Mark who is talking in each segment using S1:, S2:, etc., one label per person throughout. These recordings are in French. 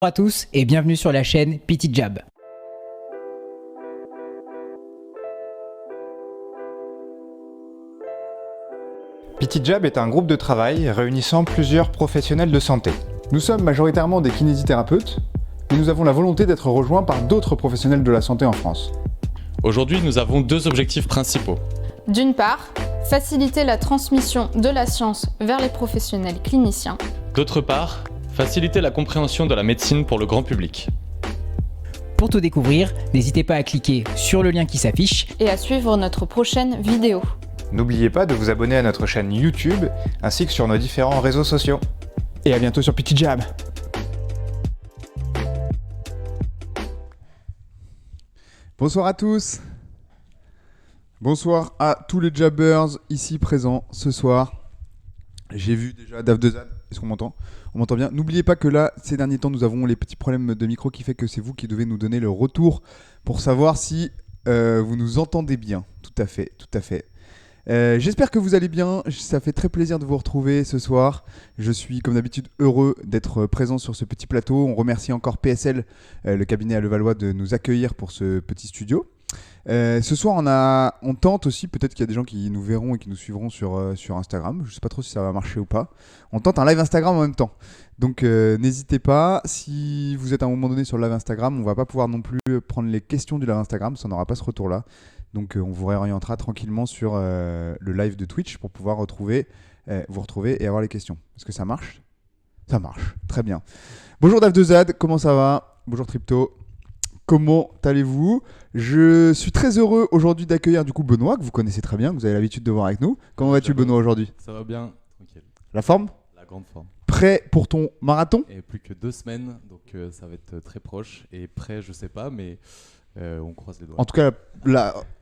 S1: Bonjour à tous et bienvenue sur la chaîne Petit Jab.
S2: Petit Jab est un groupe de travail réunissant plusieurs professionnels de santé. Nous sommes majoritairement des kinésithérapeutes, mais nous avons la volonté d'être rejoints par d'autres professionnels de la santé en France.
S3: Aujourd'hui, nous avons deux objectifs principaux.
S4: D'une part, faciliter la transmission de la science vers les professionnels cliniciens.
S3: D'autre part, faciliter la compréhension de la médecine pour le grand public.
S1: Pour tout découvrir, n'hésitez pas à cliquer sur le lien qui s'affiche
S4: Et à suivre notre prochaine vidéo.
S2: N'oubliez pas de vous abonner à notre chaîne YouTube ainsi que sur nos différents réseaux sociaux. Et à bientôt sur Petit Jab.
S5: Bonsoir à tous. Bonsoir à tous les jabbers ici présents ce soir. J'ai vu déjà Dave Dezad. Est-ce qu'on m'entend ? On m'entend bien. N'oubliez pas que là, ces derniers temps, nous avons les petits problèmes de micro qui fait que c'est vous qui devez nous donner le retour pour savoir si vous nous entendez bien. Tout à fait, tout à fait. J'espère que vous allez bien, ça fait très plaisir de vous retrouver ce soir. Je suis comme d'habitude heureux d'être présent sur ce petit plateau. On remercie encore PSL, le cabinet à Levallois, de nous accueillir pour ce petit studio. Ce soir on tente aussi, peut-être qu'il y a des gens qui nous verront et qui nous suivront sur Instagram. Je ne sais pas trop si ça va marcher ou pas. On tente un live Instagram en même temps. Donc n'hésitez pas, si vous êtes à un moment donné sur le live Instagram, on ne va pas pouvoir non plus prendre les questions du live Instagram, ça n'aura pas ce retour-là. Donc on vous réorientera tranquillement sur le live de Twitch pour pouvoir vous retrouver et avoir les questions. Est-ce que ça marche ? Ça marche, très bien. Bonjour Dave Dezad, comment ça va ? Bonjour Tripto, comment allez-vous ? Je suis très heureux aujourd'hui d'accueillir du coup Benoît, que vous connaissez très bien, que vous avez l'habitude de voir avec nous. Comment vas-tu Benoît aujourd'hui ?
S6: Ça va bien, tranquille.
S5: La forme ?
S6: La grande forme.
S5: Prêt pour ton marathon ?
S6: Et plus que 2 semaines, donc ça va être très proche. Et prêt, je sais pas, mais on croise les doigts.
S5: En tout cas,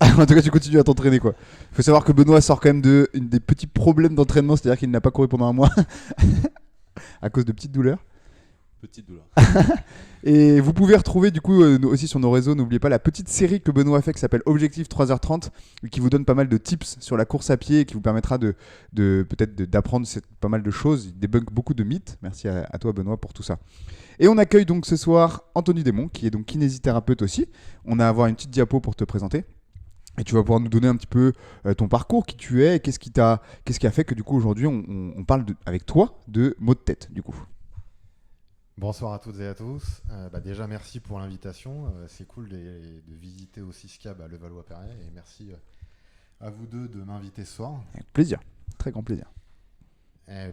S5: en tout cas, tu continues à t'entraîner quoi. Il faut savoir que Benoît sort quand même des petits problèmes d'entraînement, c'est-à-dire qu'il n'a pas couru pendant un mois à cause de petites douleurs.
S6: Petite douleur.
S5: Et vous pouvez retrouver du coup aussi sur nos réseaux, n'oubliez pas la petite série que Benoît a fait qui s'appelle Objectif 3h30 et qui vous donne pas mal de tips sur la course à pied et qui vous permettra d'apprendre pas mal de choses. Il débunk beaucoup de mythes. Merci à toi Benoît pour tout ça. Et on accueille donc ce soir Anthony Desmond qui est donc kinésithérapeute aussi. On a à avoir une petite diapo pour te présenter. Et tu vas pouvoir nous donner un petit peu ton parcours, qui tu es, et qu'est-ce qui a fait que du coup aujourd'hui on parle avec toi de maux de tête du coup.
S7: Bonsoir à toutes et à tous. Déjà, merci pour l'invitation. C'est cool de visiter aussi SCAB à Levallois-Perret. Et merci à vous deux de m'inviter ce soir.
S5: Avec plaisir, très grand plaisir.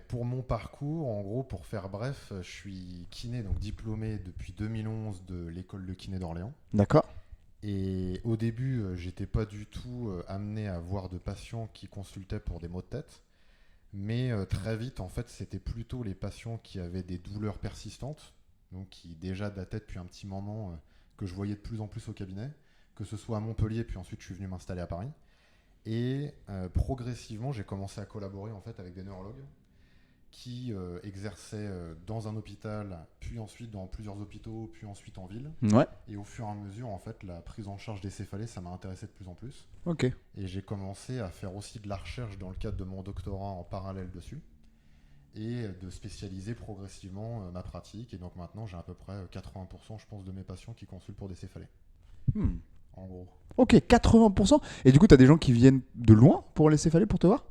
S7: Pour mon parcours, en gros, pour faire bref, je suis kiné, donc diplômé depuis 2011 de l'école de kiné d'Orléans.
S5: D'accord.
S7: Et au début, j'étais pas du tout amené à voir de patients qui consultaient pour des maux de tête. Mais très vite, en fait, c'était plutôt les patients qui avaient des douleurs persistantes, donc qui déjà dataient depuis un petit moment, que je voyais de plus en plus au cabinet, que ce soit à Montpellier, puis ensuite je suis venu m'installer à Paris. Et progressivement, j'ai commencé à collaborer en fait avec des neurologues qui exerçaient dans un hôpital, puis ensuite dans plusieurs hôpitaux, puis ensuite en ville.
S5: Ouais.
S7: Et au fur et à mesure, en fait, la prise en charge des céphalées, ça m'a intéressé de plus en plus.
S5: Ok.
S7: Et j'ai commencé à faire aussi de la recherche dans le cadre de mon doctorat en parallèle dessus et de spécialiser progressivement ma pratique. Et donc maintenant, j'ai à peu près 80%, je pense, de mes patients qui consultent pour des céphalées. En gros.
S5: Ok, 80%. Et du coup, tu as des gens qui viennent de loin pour les céphalées pour te voir ?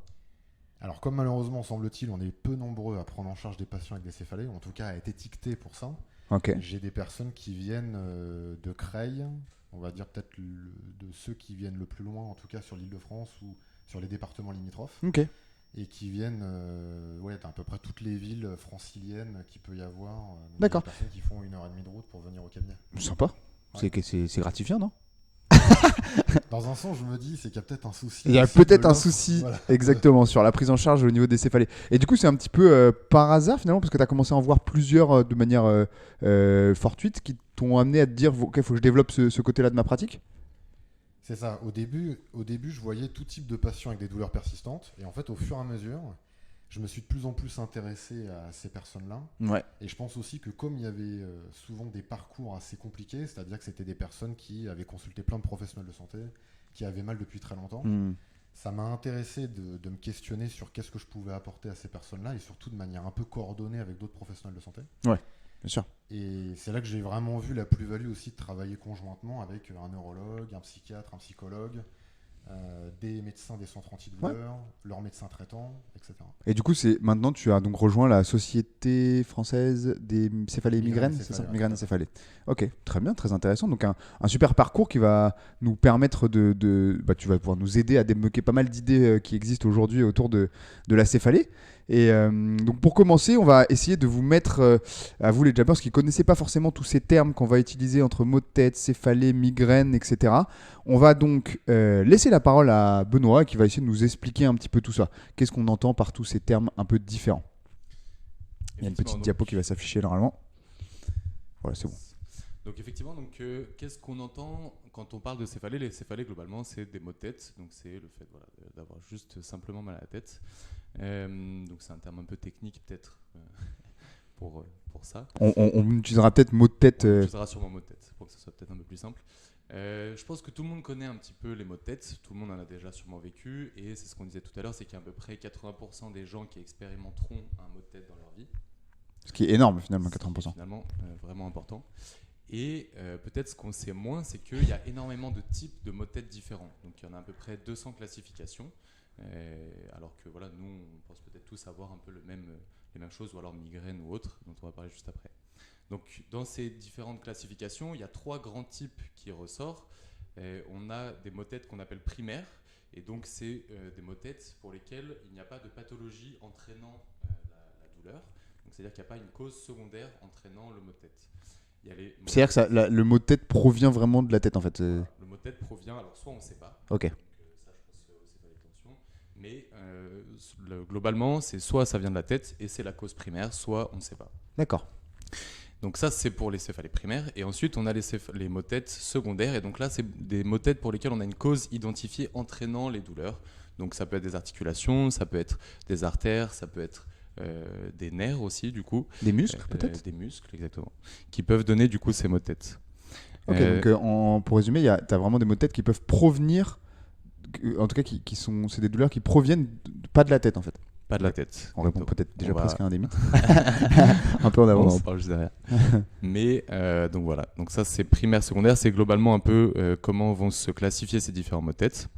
S7: Alors, comme malheureusement, semble-t-il, on est peu nombreux à prendre en charge des patients avec des céphalées, ou en tout cas à être étiquetés pour ça.
S5: Ok.
S7: J'ai des personnes qui viennent de Creil, on va dire peut-être de ceux qui viennent le plus loin, en tout cas sur l'Île-de-France ou sur les départements limitrophes.
S5: Ok.
S7: Et qui viennent à peu près toutes les villes franciliennes qu'il peut y avoir.
S5: D'accord.
S7: Des personnes qui font 1h30 de route pour venir au cabinet.
S5: Sympa.
S7: Ouais.
S5: C'est gratifiant, non ?
S7: Dans un sens, je me dis, c'est qu'il y a peut-être un souci.
S5: Il y a
S7: aussi
S5: peut-être
S7: de
S5: un
S7: l'offre.
S5: souci,
S7: Voilà.
S5: exactement, sur la prise en charge au niveau des céphalées. Et du coup, c'est un petit peu par hasard finalement, parce que tu as commencé à en voir plusieurs de manière fortuite qui t'ont amené à te dire, ok, il faut que je développe ce côté-là de ma pratique.
S7: C'est ça. Au début, je voyais tout type de patients avec des douleurs persistantes. Et en fait, au fur et à mesure, je me suis de plus en plus intéressé à ces personnes-là.
S5: Ouais.
S7: Et je pense aussi que comme il y avait souvent des parcours assez compliqués, c'est-à-dire que c'était des personnes qui avaient consulté plein de professionnels de santé, qui avaient mal depuis très longtemps, ça m'a intéressé de me questionner sur qu'est-ce que je pouvais apporter à ces personnes-là et surtout de manière un peu coordonnée avec d'autres professionnels de santé.
S5: Ouais. Bien sûr.
S7: Et c'est là que j'ai vraiment vu la plus-value aussi de travailler conjointement avec un neurologue, un psychiatre, un psychologue, des médecins des centres antidouleurs, leurs médecins traitants, etc.
S5: Et du coup, maintenant, tu as donc rejoint la Société française des céphalées et migraines, c'est ça? Migraines et céphalées. Ok, très bien, très intéressant. Donc un super parcours qui va nous permettre tu vas pouvoir nous aider à débloquer pas mal d'idées qui existent aujourd'hui autour de la céphalée. Et donc pour commencer, on va essayer de vous mettre, à vous les jabbers qui ne connaissaient pas forcément tous ces termes qu'on va utiliser entre maux de tête, céphalée, migraine, etc. On va donc laisser la parole à Benoît qui va essayer de nous expliquer un petit peu tout ça. Qu'est-ce qu'on entend par tous ces termes un peu différents? Il y a une petite diapo qui va s'afficher normalement. Voilà, c'est bon.
S6: Donc effectivement, qu'est-ce qu'on entend quand on parle de céphalée? Les céphalées, globalement, c'est des maux de tête. Donc c'est le fait d'avoir juste simplement mal à la tête. Donc c'est un terme un peu technique peut-être pour ça.
S5: On utilisera peut-être maux de tête.
S6: On utilisera sûrement maux de tête pour que ce soit peut-être un peu plus simple. Je pense que tout le monde connaît un petit peu les maux de tête. Tout le monde en a déjà sûrement vécu. Et c'est ce qu'on disait tout à l'heure, c'est qu'il y a à peu près 80% des gens qui expérimenteront un maux de tête dans leur vie.
S5: Ce qui est énorme finalement, 80%.
S6: Finalement, vraiment important. Et peut-être ce qu'on sait moins, c'est qu'il y a énormément de types de maux de tête différents. Donc il y en a à peu près 200 classifications. Alors que voilà, nous, on pense peut-être tous avoir un peu les mêmes choses, ou alors migraine ou autre, dont on va parler juste après. Donc dans ces différentes classifications, il y a 3 grands types qui ressortent. On a des maux de tête qu'on appelle primaires, et donc c'est des maux de tête pour lesquels il n'y a pas de pathologie entraînant la douleur. Donc c'est-à-dire qu'il n'y a pas une cause secondaire entraînant le maux de tête.
S5: C'est-à-dire que le mot de tête provient vraiment de la tête en fait.
S6: Le mot de tête provient, alors soit on ne sait pas.
S5: Ok.
S6: Donc, ça, je pense c'est pas les tensions. Mais globalement, c'est soit ça vient de la tête et c'est la cause primaire, soit on ne sait pas.
S5: D'accord.
S6: Donc ça, c'est pour les céphalées primaires. Et ensuite, on a les maux de tête secondaires. Et donc là, c'est des maux de tête pour lesquels on a une cause identifiée entraînant les douleurs. Donc ça peut être des articulations, ça peut être des artères, ça peut être des nerfs aussi, du coup.
S5: Des muscles, peut-être?
S6: Des muscles, exactement. Qui peuvent donner, du coup, ces maux de tête.
S5: Ok, donc pour résumer, tu as vraiment des maux de tête qui peuvent provenir, en tout cas, c'est des douleurs qui proviennent pas de la tête, en fait.
S6: Pas de la tête.
S5: On répond peut-être déjà presque à un des mythes. Un peu en
S6: On
S5: avance.
S6: se parle juste derrière. Mais donc voilà. Donc ça, c'est primaire, secondaire. C'est globalement un peu comment vont se classifier ces différents maux de tête.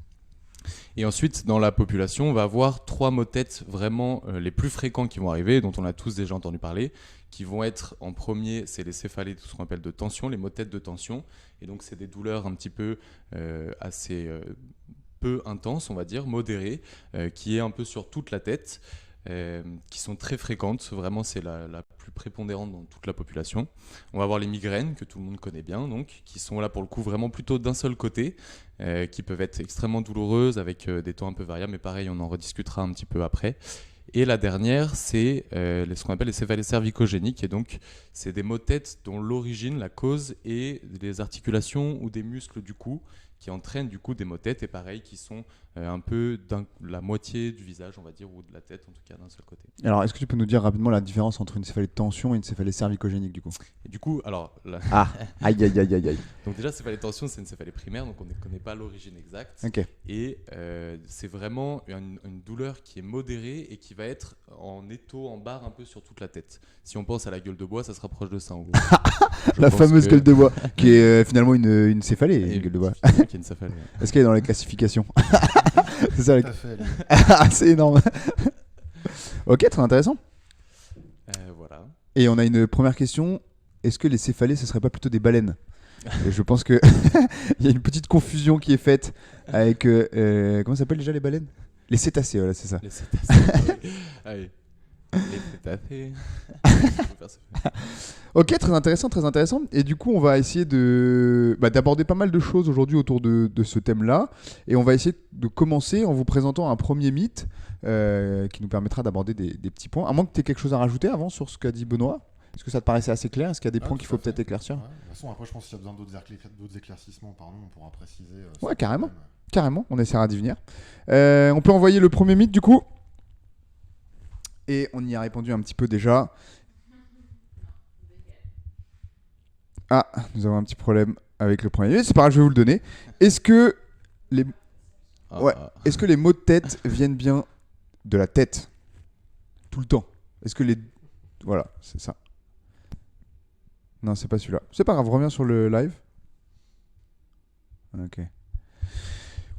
S6: Et ensuite, dans la population, on va avoir 3 maux de tête vraiment les plus fréquents qui vont arriver, dont on a tous déjà entendu parler, qui vont être en premier, c'est les céphalées, tout ce qu'on appelle de tension, les maux de tête de tension. Et donc, c'est des douleurs un petit peu assez peu intenses, on va dire, modérées, qui est un peu sur toute la tête, qui sont très fréquentes. Vraiment, c'est la plus prépondérante dans toute la population. On va avoir les migraines, que tout le monde connaît bien, donc, qui sont là pour le coup vraiment plutôt d'un seul côté, qui peuvent être extrêmement douloureuses avec des taux un peu variables, mais pareil, on en rediscutera un petit peu après. Et la dernière, c'est ce qu'on appelle les céphalées cervicogéniques, et donc c'est des maux de tête dont l'origine, la cause est des articulations ou des muscles du cou, qui entraînent du coup des maux de tête, et pareil, qui sont un peu la moitié du visage, on va dire, ou de la tête, en tout cas d'un seul côté.
S5: Alors, est-ce que tu peux nous dire rapidement la différence entre une céphalée de tension et une céphalée cervicogénique, du coup?
S6: Et du coup, alors...
S5: Aïe.
S6: Donc déjà, céphalée de tension, c'est une céphalée primaire, donc on ne connaît pas l'origine exacte.
S5: Ok.
S6: Et c'est vraiment une douleur qui est modérée et qui va être en étau, en barre un peu sur toute la tête. Si on pense à la gueule de bois, ça se rapproche de ça en gros.
S5: La fameuse gueule de bois, qui est finalement une céphalée, une gueule de bois.
S6: Qui est une céphalée, ouais.
S5: Est-ce qu'elle est dans les classifications? C'est ça,
S7: Tout à fait.
S5: c'est énorme. Ok, très intéressant.
S6: Voilà.
S5: Et on a une première question. Est-ce que les céphalées, ce serait pas plutôt des baleines? Et je pense que il y a une petite confusion qui est faite avec comment ça s'appelle déjà les baleines? Les cétacés, voilà, c'est ça.
S6: Les cétacés. Allez. Les cétacés.
S5: Ok, très intéressant, très intéressant. Et du coup, on va essayer d'aborder pas mal de choses aujourd'hui autour de ce thème-là. Et on va essayer de commencer en vous présentant un premier mythe qui nous permettra d'aborder des petits points. À moins que tu aies quelque chose à rajouter avant sur ce qu'a dit Benoît. Est-ce que ça te paraissait assez clair? Est-ce qu'il y a des points qu'il faut peut-être éclaircir?
S7: Ouais. De toute façon, après, je pense qu'il y a besoin d'autres éclaircissements, on pourra préciser.
S5: Ouais, carrément. Carrément, on essaiera d'y venir. On peut envoyer le premier mythe du coup. Et on y a répondu un petit peu déjà. Ah, nous avons un petit problème avec le premier mythe. C'est pas grave, je vais vous le donner. Est-ce que les maux de tête viennent bien de la tête? Tout le temps? Est-ce que les... Voilà, c'est ça. Non, c'est pas celui-là. C'est pas grave, reviens sur le live. Ok.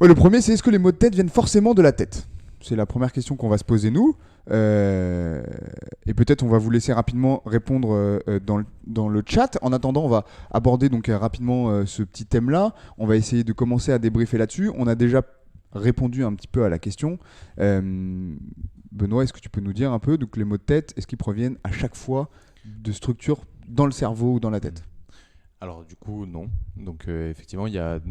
S5: Ouais, le premier, c'est est-ce que les maux de tête viennent forcément de la tête? C'est la première question qu'on va se poser nous. Et peut-être on va vous laisser rapidement répondre dans le chat. En attendant, on va aborder donc rapidement ce petit thème-là. On va essayer de commencer à débriefer là-dessus. On a déjà répondu un petit peu à la question. Benoît, est-ce que tu peux nous dire un peu, donc les maux de tête, est-ce qu'ils proviennent à chaque fois de structures dans le cerveau ou dans la tête?
S6: Alors du coup, non. Donc effectivement, il y a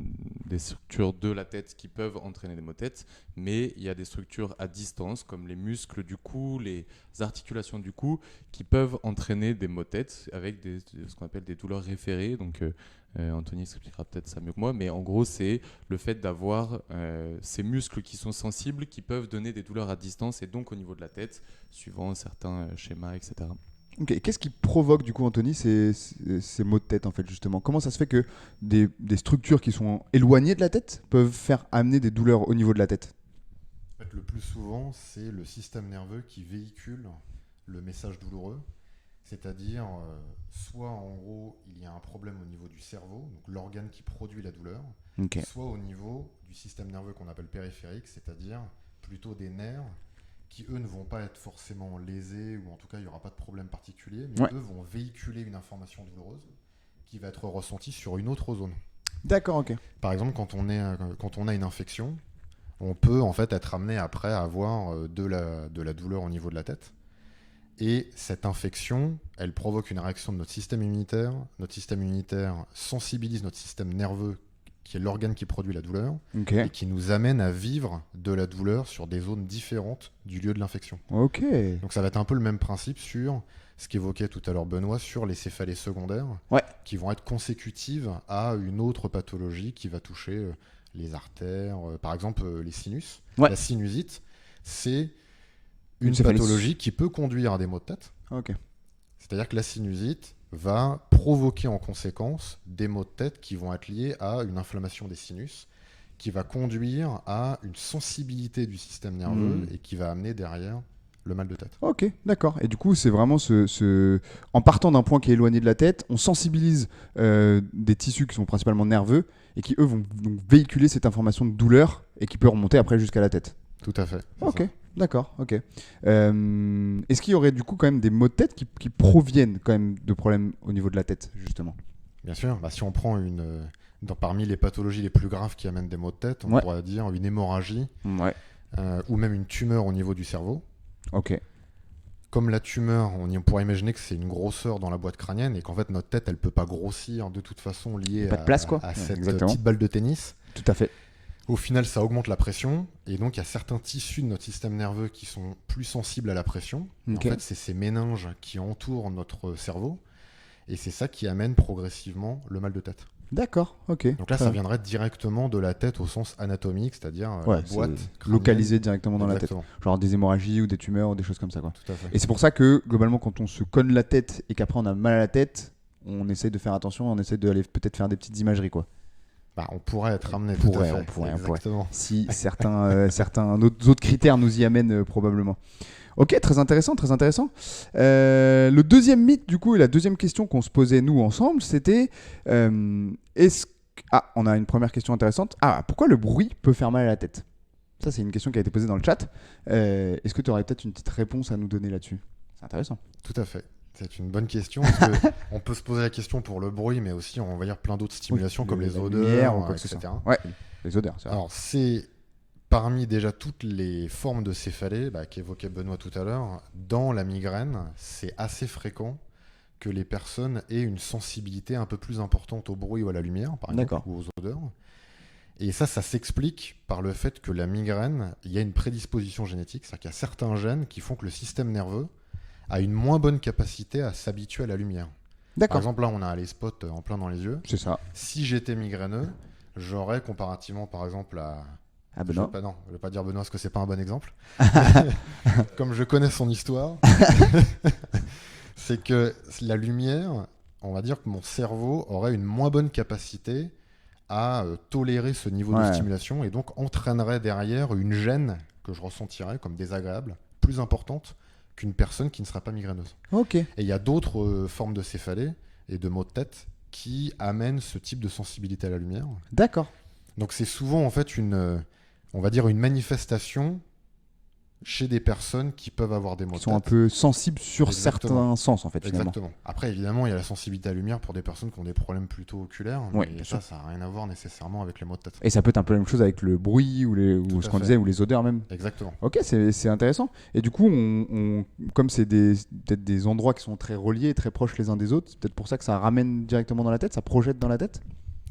S6: des structures de la tête qui peuvent entraîner des maux de tête, mais il y a des structures à distance, comme les muscles du cou, les articulations du cou, qui peuvent entraîner des maux de tête avec ce qu'on appelle des douleurs référées. Donc Anthony expliquera peut-être ça mieux que moi, mais en gros, c'est le fait d'avoir ces muscles qui sont sensibles, qui peuvent donner des douleurs à distance, et donc au niveau de la tête, suivant certains schémas, etc.
S5: Ok, qu'est-ce qui provoque du coup, Anthony, ces maux de tête en fait justement? Comment ça se fait que des structures qui sont éloignées de la tête peuvent faire amener des douleurs au niveau de la tête?
S7: En fait, le plus souvent, c'est le système nerveux qui véhicule le message douloureux. C'est-à-dire, soit en gros, il y a un problème au niveau du cerveau, donc l'organe qui produit la douleur,
S5: Ok.
S7: soit au niveau du système nerveux qu'on appelle périphérique, c'est-à-dire plutôt des nerfs qui, eux, ne vont pas être forcément lésés, ou en tout cas, il n'y aura pas de problème particulier, mais eux vont véhiculer une information douloureuse qui va être ressentie sur une autre zone.
S5: D'accord, ok.
S7: Par exemple, quand on a une infection, on peut en fait être amené après à avoir de la douleur au niveau de la tête. Et cette infection, elle provoque une réaction de notre système immunitaire. Notre système immunitaire sensibilise notre système nerveux, qui est l'organe qui produit la douleur,
S5: Ok.
S7: et qui nous amène à vivre de la douleur sur des zones différentes du lieu de l'infection.
S5: Ok.
S7: Donc ça va être un peu le même principe sur ce qu'évoquait tout à l'heure Benoît, sur les céphalées secondaires, qui vont être consécutives à une autre pathologie qui va toucher les artères, par exemple les sinus. La sinusite, c'est une pathologie qui peut conduire à des maux de tête.
S5: Ok.
S7: C'est-à-dire que la sinusite va provoquer en conséquence des maux de tête qui vont être liés à une inflammation des sinus, qui va conduire à une sensibilité du système nerveux et qui va amener derrière le mal de tête.
S5: Ok, d'accord. Et du coup, c'est vraiment en partant d'un point qui est éloigné de la tête, on sensibilise des tissus qui sont principalement nerveux et qui, eux, vont donc véhiculer cette information de douleur et qui peut remonter après jusqu'à la tête.
S7: Tout à fait.
S5: Ok, d'accord, ok. Est-ce qu'il y aurait du coup quand même des maux de tête qui proviennent quand même de problèmes au niveau de la tête, justement?
S7: Bien sûr. Si on prend parmi les pathologies les plus graves qui amènent des maux de tête, on pourrait dire une hémorragie ou même une tumeur au niveau du cerveau.
S5: Ok.
S7: Comme la tumeur, on pourrait imaginer que c'est une grosseur dans la boîte crânienne et qu'en fait notre tête, elle peut pas grossir de toute façon liée à cette petite balle de tennis.
S5: Tout à fait.
S7: Au final, ça augmente la pression et donc il y a certains tissus de notre système nerveux qui sont plus sensibles à la pression. En fait, c'est ces méninges qui entourent notre cerveau et c'est ça qui amène progressivement le mal de tête.
S5: D'accord, ok.
S7: Donc là, ça viendrait directement de la tête au sens anatomique, c'est-à-dire la boîte
S5: localisée directement dans la tête. Genre des hémorragies ou des tumeurs ou des choses comme ça, quoi.
S7: Tout à fait.
S5: Et c'est pour ça que, globalement, quand on se cogne la tête et qu'après on a mal à la tête, on essaie de faire attention, on essaie d'aller peut-être faire des petites imageries, quoi.
S7: On pourrait être amené
S5: on pourrait. Si certains autres critères nous y amènent probablement. Ok, très intéressant, très intéressant. Le deuxième mythe, du coup, et la deuxième question qu'on se posait nous ensemble, c'était on a une première question intéressante. Pourquoi le bruit peut faire mal à la tête? Ça, c'est une question qui a été posée dans le chat. Est-ce que tu aurais peut-être une petite réponse à nous donner là-dessus? C'est intéressant.
S7: Tout à fait. C'est une bonne question parce qu'on peut se poser la question pour le bruit, mais aussi on va dire plein d'autres stimulations comme les odeurs, etc.
S5: Ouais, les odeurs. C'est vrai.
S7: Alors c'est parmi déjà toutes les formes de céphalée qu'évoquait Benoît tout à l'heure, dans la migraine, c'est assez fréquent que les personnes aient une sensibilité un peu plus importante au bruit ou à la lumière, par exemple, ou aux odeurs. Et ça s'explique par le fait que la migraine, il y a une prédisposition génétique, c'est-à-dire qu'il y a certains gènes qui font que le système nerveux a une moins bonne capacité à s'habituer à la lumière. Par exemple, là, on a les spots en plein dans les yeux.
S5: C'est ça.
S7: Si j'étais migraineux, j'aurais comparativement, par exemple, à
S5: Benoît.
S7: Je ne vais pas dire Benoît parce que c'est pas un bon exemple. Comme je connais son histoire, c'est que la lumière, on va dire que mon cerveau aurait une moins bonne capacité à tolérer ce niveau de stimulation et donc entraînerait derrière une gêne que je ressentirais comme désagréable, plus importante qu'une personne qui ne sera pas migraineuse.
S5: Ok.
S7: Et il y a d'autres formes de céphalée, et de maux de tête qui amènent ce type de sensibilité à la lumière.
S5: D'accord.
S7: Donc c'est souvent en fait on va dire une manifestation chez des personnes qui peuvent avoir des maux
S5: Ils
S7: de
S5: sont un
S7: tête.
S5: peu sensibles sur
S7: Exactement.
S5: certains sens, en fait, finalement.
S7: Exactement. Après, évidemment, il y a la sensibilité à la lumière pour des personnes qui ont des problèmes plutôt oculaires,
S5: Ouais,
S7: mais
S5: bien
S7: ça n'a rien à voir nécessairement avec les maux de tête.
S5: Et ça peut être un peu la même chose avec le bruit ou
S7: Tout
S5: ce
S7: à
S5: qu'on
S7: fait.
S5: disait, ou les odeurs même.
S7: Exactement.
S5: Ok, c'est intéressant. Et du coup, comme c'est peut-être des endroits qui sont très reliés, très proches les uns des autres, c'est peut-être pour ça que ça ramène directement dans la tête, ça projette dans la tête.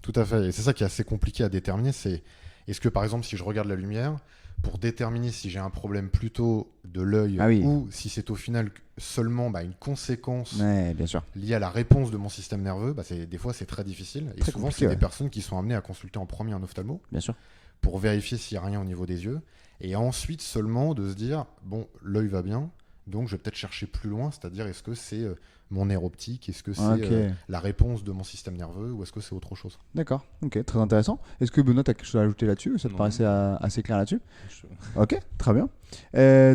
S7: Tout à fait. Et c'est ça qui est assez compliqué à déterminer, c'est est-ce que par exemple si je regarde la lumière, pour déterminer si j'ai un problème plutôt de l'œil
S5: Ah oui.
S7: ou si c'est au final seulement une conséquence
S5: Ouais, bien sûr.
S7: liée à la réponse de mon système nerveux, des fois c'est très difficile. Et
S5: Très
S7: souvent
S5: compliqué,
S7: c'est
S5: ouais.
S7: des personnes qui sont amenées à consulter en premier un ophtalmo
S5: Bien sûr.
S7: pour vérifier s'il n'y a rien au niveau des yeux. Et ensuite seulement de se dire, bon, l'œil va bien, donc je vais peut-être chercher plus loin, c'est-à-dire est-ce que c'est mon nerf optique, est-ce que c'est
S5: Ok.
S7: la réponse de mon système nerveux ou est-ce que c'est autre chose.
S5: D'accord, ok, très intéressant. Est-ce que Benoît, tu as quelque chose à ajouter là-dessus? Ça te
S6: Non.
S5: paraissait assez clair là-dessus?
S6: Je-
S5: Ok, très bien.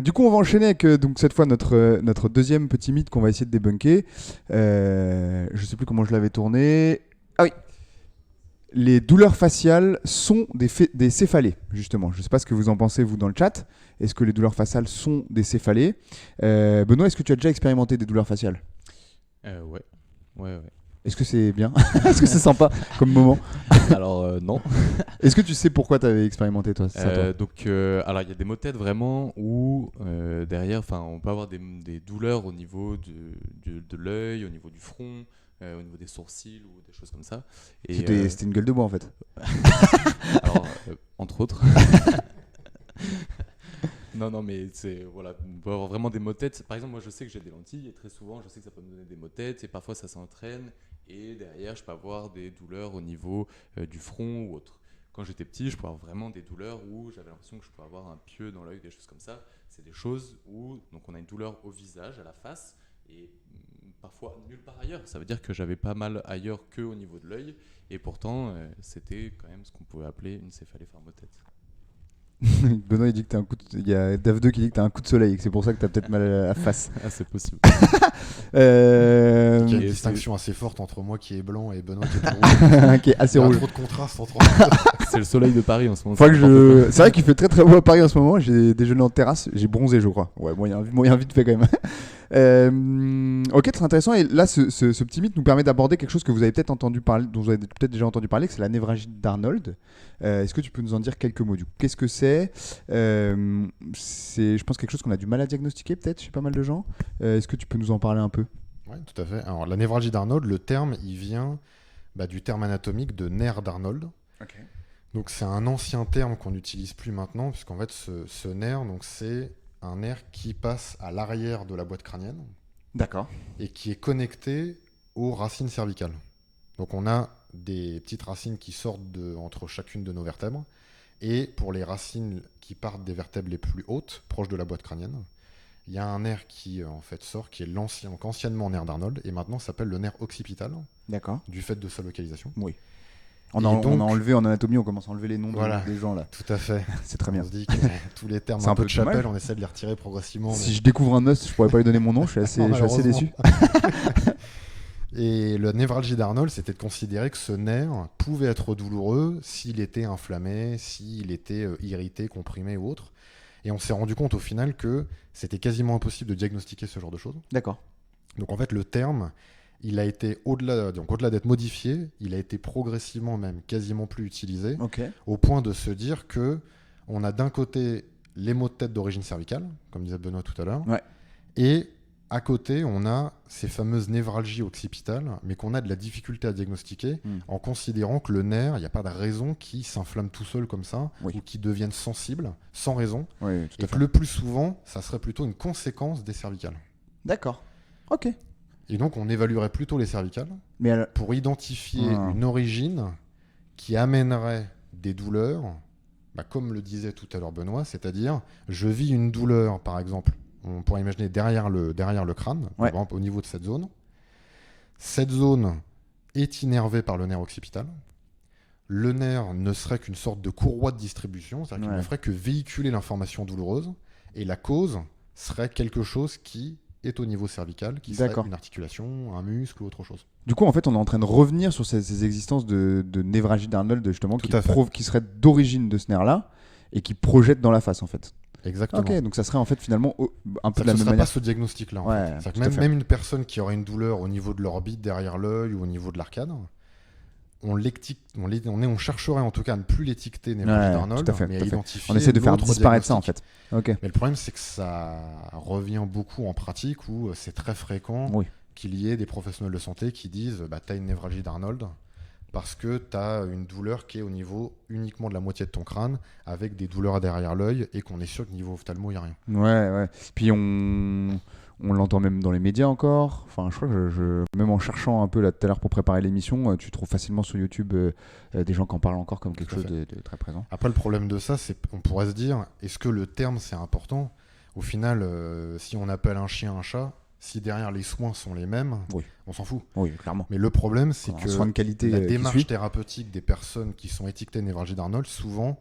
S5: Du coup, on va enchaîner avec donc cette fois notre deuxième petit mythe qu'on va essayer de débunker. Je sais plus comment je l'avais tourné. Ah oui. Les douleurs faciales sont des céphalées, justement. Je ne sais pas ce que vous en pensez, vous, dans le chat. Est-ce que les douleurs faciales sont des céphalées? Benoît, est-ce que tu as déjà expérimenté des douleurs faciales?
S6: Ouais.
S5: Est-ce que c'est bien? Est-ce que c'est sympa comme moment?
S6: Alors, non.
S5: Est-ce que tu sais pourquoi tu avais expérimenté, toi, ça, toi
S6: Alors il y a des maux de tête vraiment où derrière, on peut avoir des douleurs au niveau de l'œil, au niveau du front, au niveau des sourcils ou des choses comme ça. Et,
S5: C'était une gueule de bois, en fait.
S6: alors, entre autres. Non, mais voilà, on peut avoir vraiment des maux de tête. Par exemple, moi je sais que j'ai des lentilles et très souvent je sais que ça peut me donner des maux de tête et parfois ça s'entraîne et derrière je peux avoir des douleurs au niveau du front ou autre. Quand j'étais petit, je pouvais avoir vraiment des douleurs où j'avais l'impression que je pouvais avoir un pieu dans l'œil, des choses comme ça. C'est des choses où donc on a une douleur au visage, à la face et parfois nulle part ailleurs. Ça veut dire que j'avais pas mal ailleurs que au niveau de l'œil et pourtant c'était quand même ce qu'on pouvait appeler une céphalée par maux de tête.
S5: Benoît, il dit que t'as un coup il y a Dave2 qui dit que t'as un coup de soleil et que c'est pour ça que t'as peut-être mal à la face.
S6: Ah, c'est possible.
S7: Il y a une
S6: Et
S7: distinction assez forte entre moi qui est blanc et Benoît qui est tout rouge.
S5: Qui est
S7: Il
S5: assez
S7: y a
S5: rouge.
S7: trop de contraste entre
S6: C'est le soleil de Paris en ce moment.
S5: C'est vrai qu'il fait très très beau à Paris en ce moment. J'ai déjeuné en terrasse, j'ai bronzé, je crois. Ouais, moyen vite fait quand même. Ok, très intéressant. Et là, ce petit mythe nous permet d'aborder quelque chose que vous avez peut-être entendu parler, dont vous avez peut-être déjà entendu parler, que c'est la névralgie d'Arnold. Est-ce que tu peux nous en dire quelques mots du coup? Qu'est-ce que c'est? C'est, je pense, quelque chose qu'on a du mal à diagnostiquer peut-être chez pas mal de gens. Est-ce que tu peux nous en parler un peu?
S7: Oui, tout à fait. Alors, la névralgie d'Arnold, le terme, il vient du terme anatomique de nerf d'Arnold. Donc, c'est un ancien terme qu'on n'utilise plus maintenant, puisqu'en fait, ce nerf, donc, c'est un nerf qui passe à l'arrière de la boîte crânienne
S5: D'accord.
S7: et qui est connecté aux racines cervicales. Donc, on a des petites racines qui sortent entre chacune de nos vertèbres. Et pour les racines qui partent des vertèbres les plus hautes, proches de la boîte crânienne, il y a un nerf qui en fait sort, qui est anciennement nerf d'Arnold, et maintenant s'appelle le nerf occipital,
S5: D'accord.
S7: du fait de sa localisation.
S5: On a enlevé en anatomie, on commence à enlever les noms des gens là.
S7: Tout à fait.
S5: C'est très bien.
S7: On se dit que tous les termes
S5: C'est
S7: un
S5: un
S7: peu
S5: peu
S7: de chapelle,
S5: dommage.
S7: on essaie de les retirer progressivement.
S5: Si je découvre un os, je pourrais pas lui donner mon nom, je suis assez déçu.
S7: Et la névralgie d'Arnold, c'était de considérer que ce nerf pouvait être douloureux s'il était inflammé, s'il était irrité, comprimé ou autre. Et on s'est rendu compte au final que c'était quasiment impossible de diagnostiquer ce genre de choses.
S5: D'accord.
S7: Donc en fait, le terme, il a été au-delà d'être modifié, il a été progressivement même quasiment plus utilisé,
S5: Ok.
S7: au point de se dire que on a d'un côté les maux de tête d'origine cervicale, comme disait Benoît tout à l'heure,
S5: Ouais.
S7: et à côté, on a ces fameuses névralgies occipitales, mais qu'on a de la difficulté à diagnostiquer en considérant que le nerf, il n'y a pas de raison qu'il s'inflamme tout seul comme ça,
S5: Oui.
S7: ou qu'il devienne sensible, sans raison,
S5: Oui, tout
S7: et
S5: à
S7: que
S5: fait.
S7: le plus souvent, ça serait plutôt une conséquence des cervicales.
S5: D'accord. Ok.
S7: Et donc, on évaluerait plutôt les cervicales
S5: Mais alors,
S7: pour identifier
S5: Ah.
S7: une origine qui amènerait des douleurs, comme le disait tout à l'heure Benoît, c'est-à-dire, je vis une douleur, par exemple, on pourrait imaginer derrière le crâne,
S5: Ouais.
S7: par exemple, au niveau de cette zone. Cette zone est innervée par le nerf occipital. Le nerf ne serait qu'une sorte de courroie de distribution, c'est-à-dire qu'il
S5: Ouais.
S7: ne ferait que véhiculer l'information douloureuse, et la cause serait quelque chose qui est au niveau cervical, qui serait
S5: D'accord.
S7: une articulation, un muscle ou autre chose.
S5: Du coup, en fait, on est en train de revenir sur ces existences de névralgie d'Arnold, justement,
S7: Tout à fait.
S5: qui seraient d'origine de ce nerf-là et qui projettent dans la face, en fait.
S7: Exactement.
S5: Ok, donc ça serait en fait finalement un peu
S7: Ça
S5: de la
S7: ne
S5: même
S7: serait
S5: manière.
S7: pas ce diagnostic-là. En
S5: Ouais,
S7: fait. C'est-à-dire que
S5: tout à fait.
S7: même une personne qui aurait une douleur au niveau de l'orbite, derrière l'œil ou au niveau de l'arcade, on chercherait en tout cas à ne plus l'étiqueter névralgie
S5: Ouais,
S7: d'Arnold,
S5: tout à fait,
S7: mais
S5: tout
S7: à
S5: à fait.
S7: identifier
S5: On essaie de faire
S7: l'autre
S5: disparaître ça, en
S7: diagnostic.
S5: fait. Ok.
S7: Mais le problème, c'est que ça revient beaucoup en pratique où c'est très fréquent
S5: Oui.
S7: qu'il y ait des professionnels de santé qui disent tu as une névralgie d'Arnold parce que tu as une douleur qui est au niveau uniquement de la moitié de ton crâne avec des douleurs derrière l'œil et qu'on est sûr que niveau ophtalmo, il n'y a rien.
S5: Ouais. Puis on l'entend même dans les médias encore. Enfin, je crois que même en cherchant un peu là tout à l'heure pour préparer l'émission, tu trouves facilement sur YouTube des gens qui en parlent encore comme quelque
S7: Tout à
S5: chose de très présent.
S7: Après, le problème de ça, c'est qu'on pourrait se dire est-ce que le terme c'est important? Au final, si on appelle un chien un chat, si derrière les soins sont les mêmes,
S5: Oui.
S7: on s'en fout.
S5: Oui, clairement.
S7: Mais le problème, c'est
S5: Un
S7: que
S5: soin de qualité
S7: la
S5: qui
S7: démarche
S5: suit.
S7: thérapeutique des personnes qui sont étiquetées névralgie d'Arnold, souvent,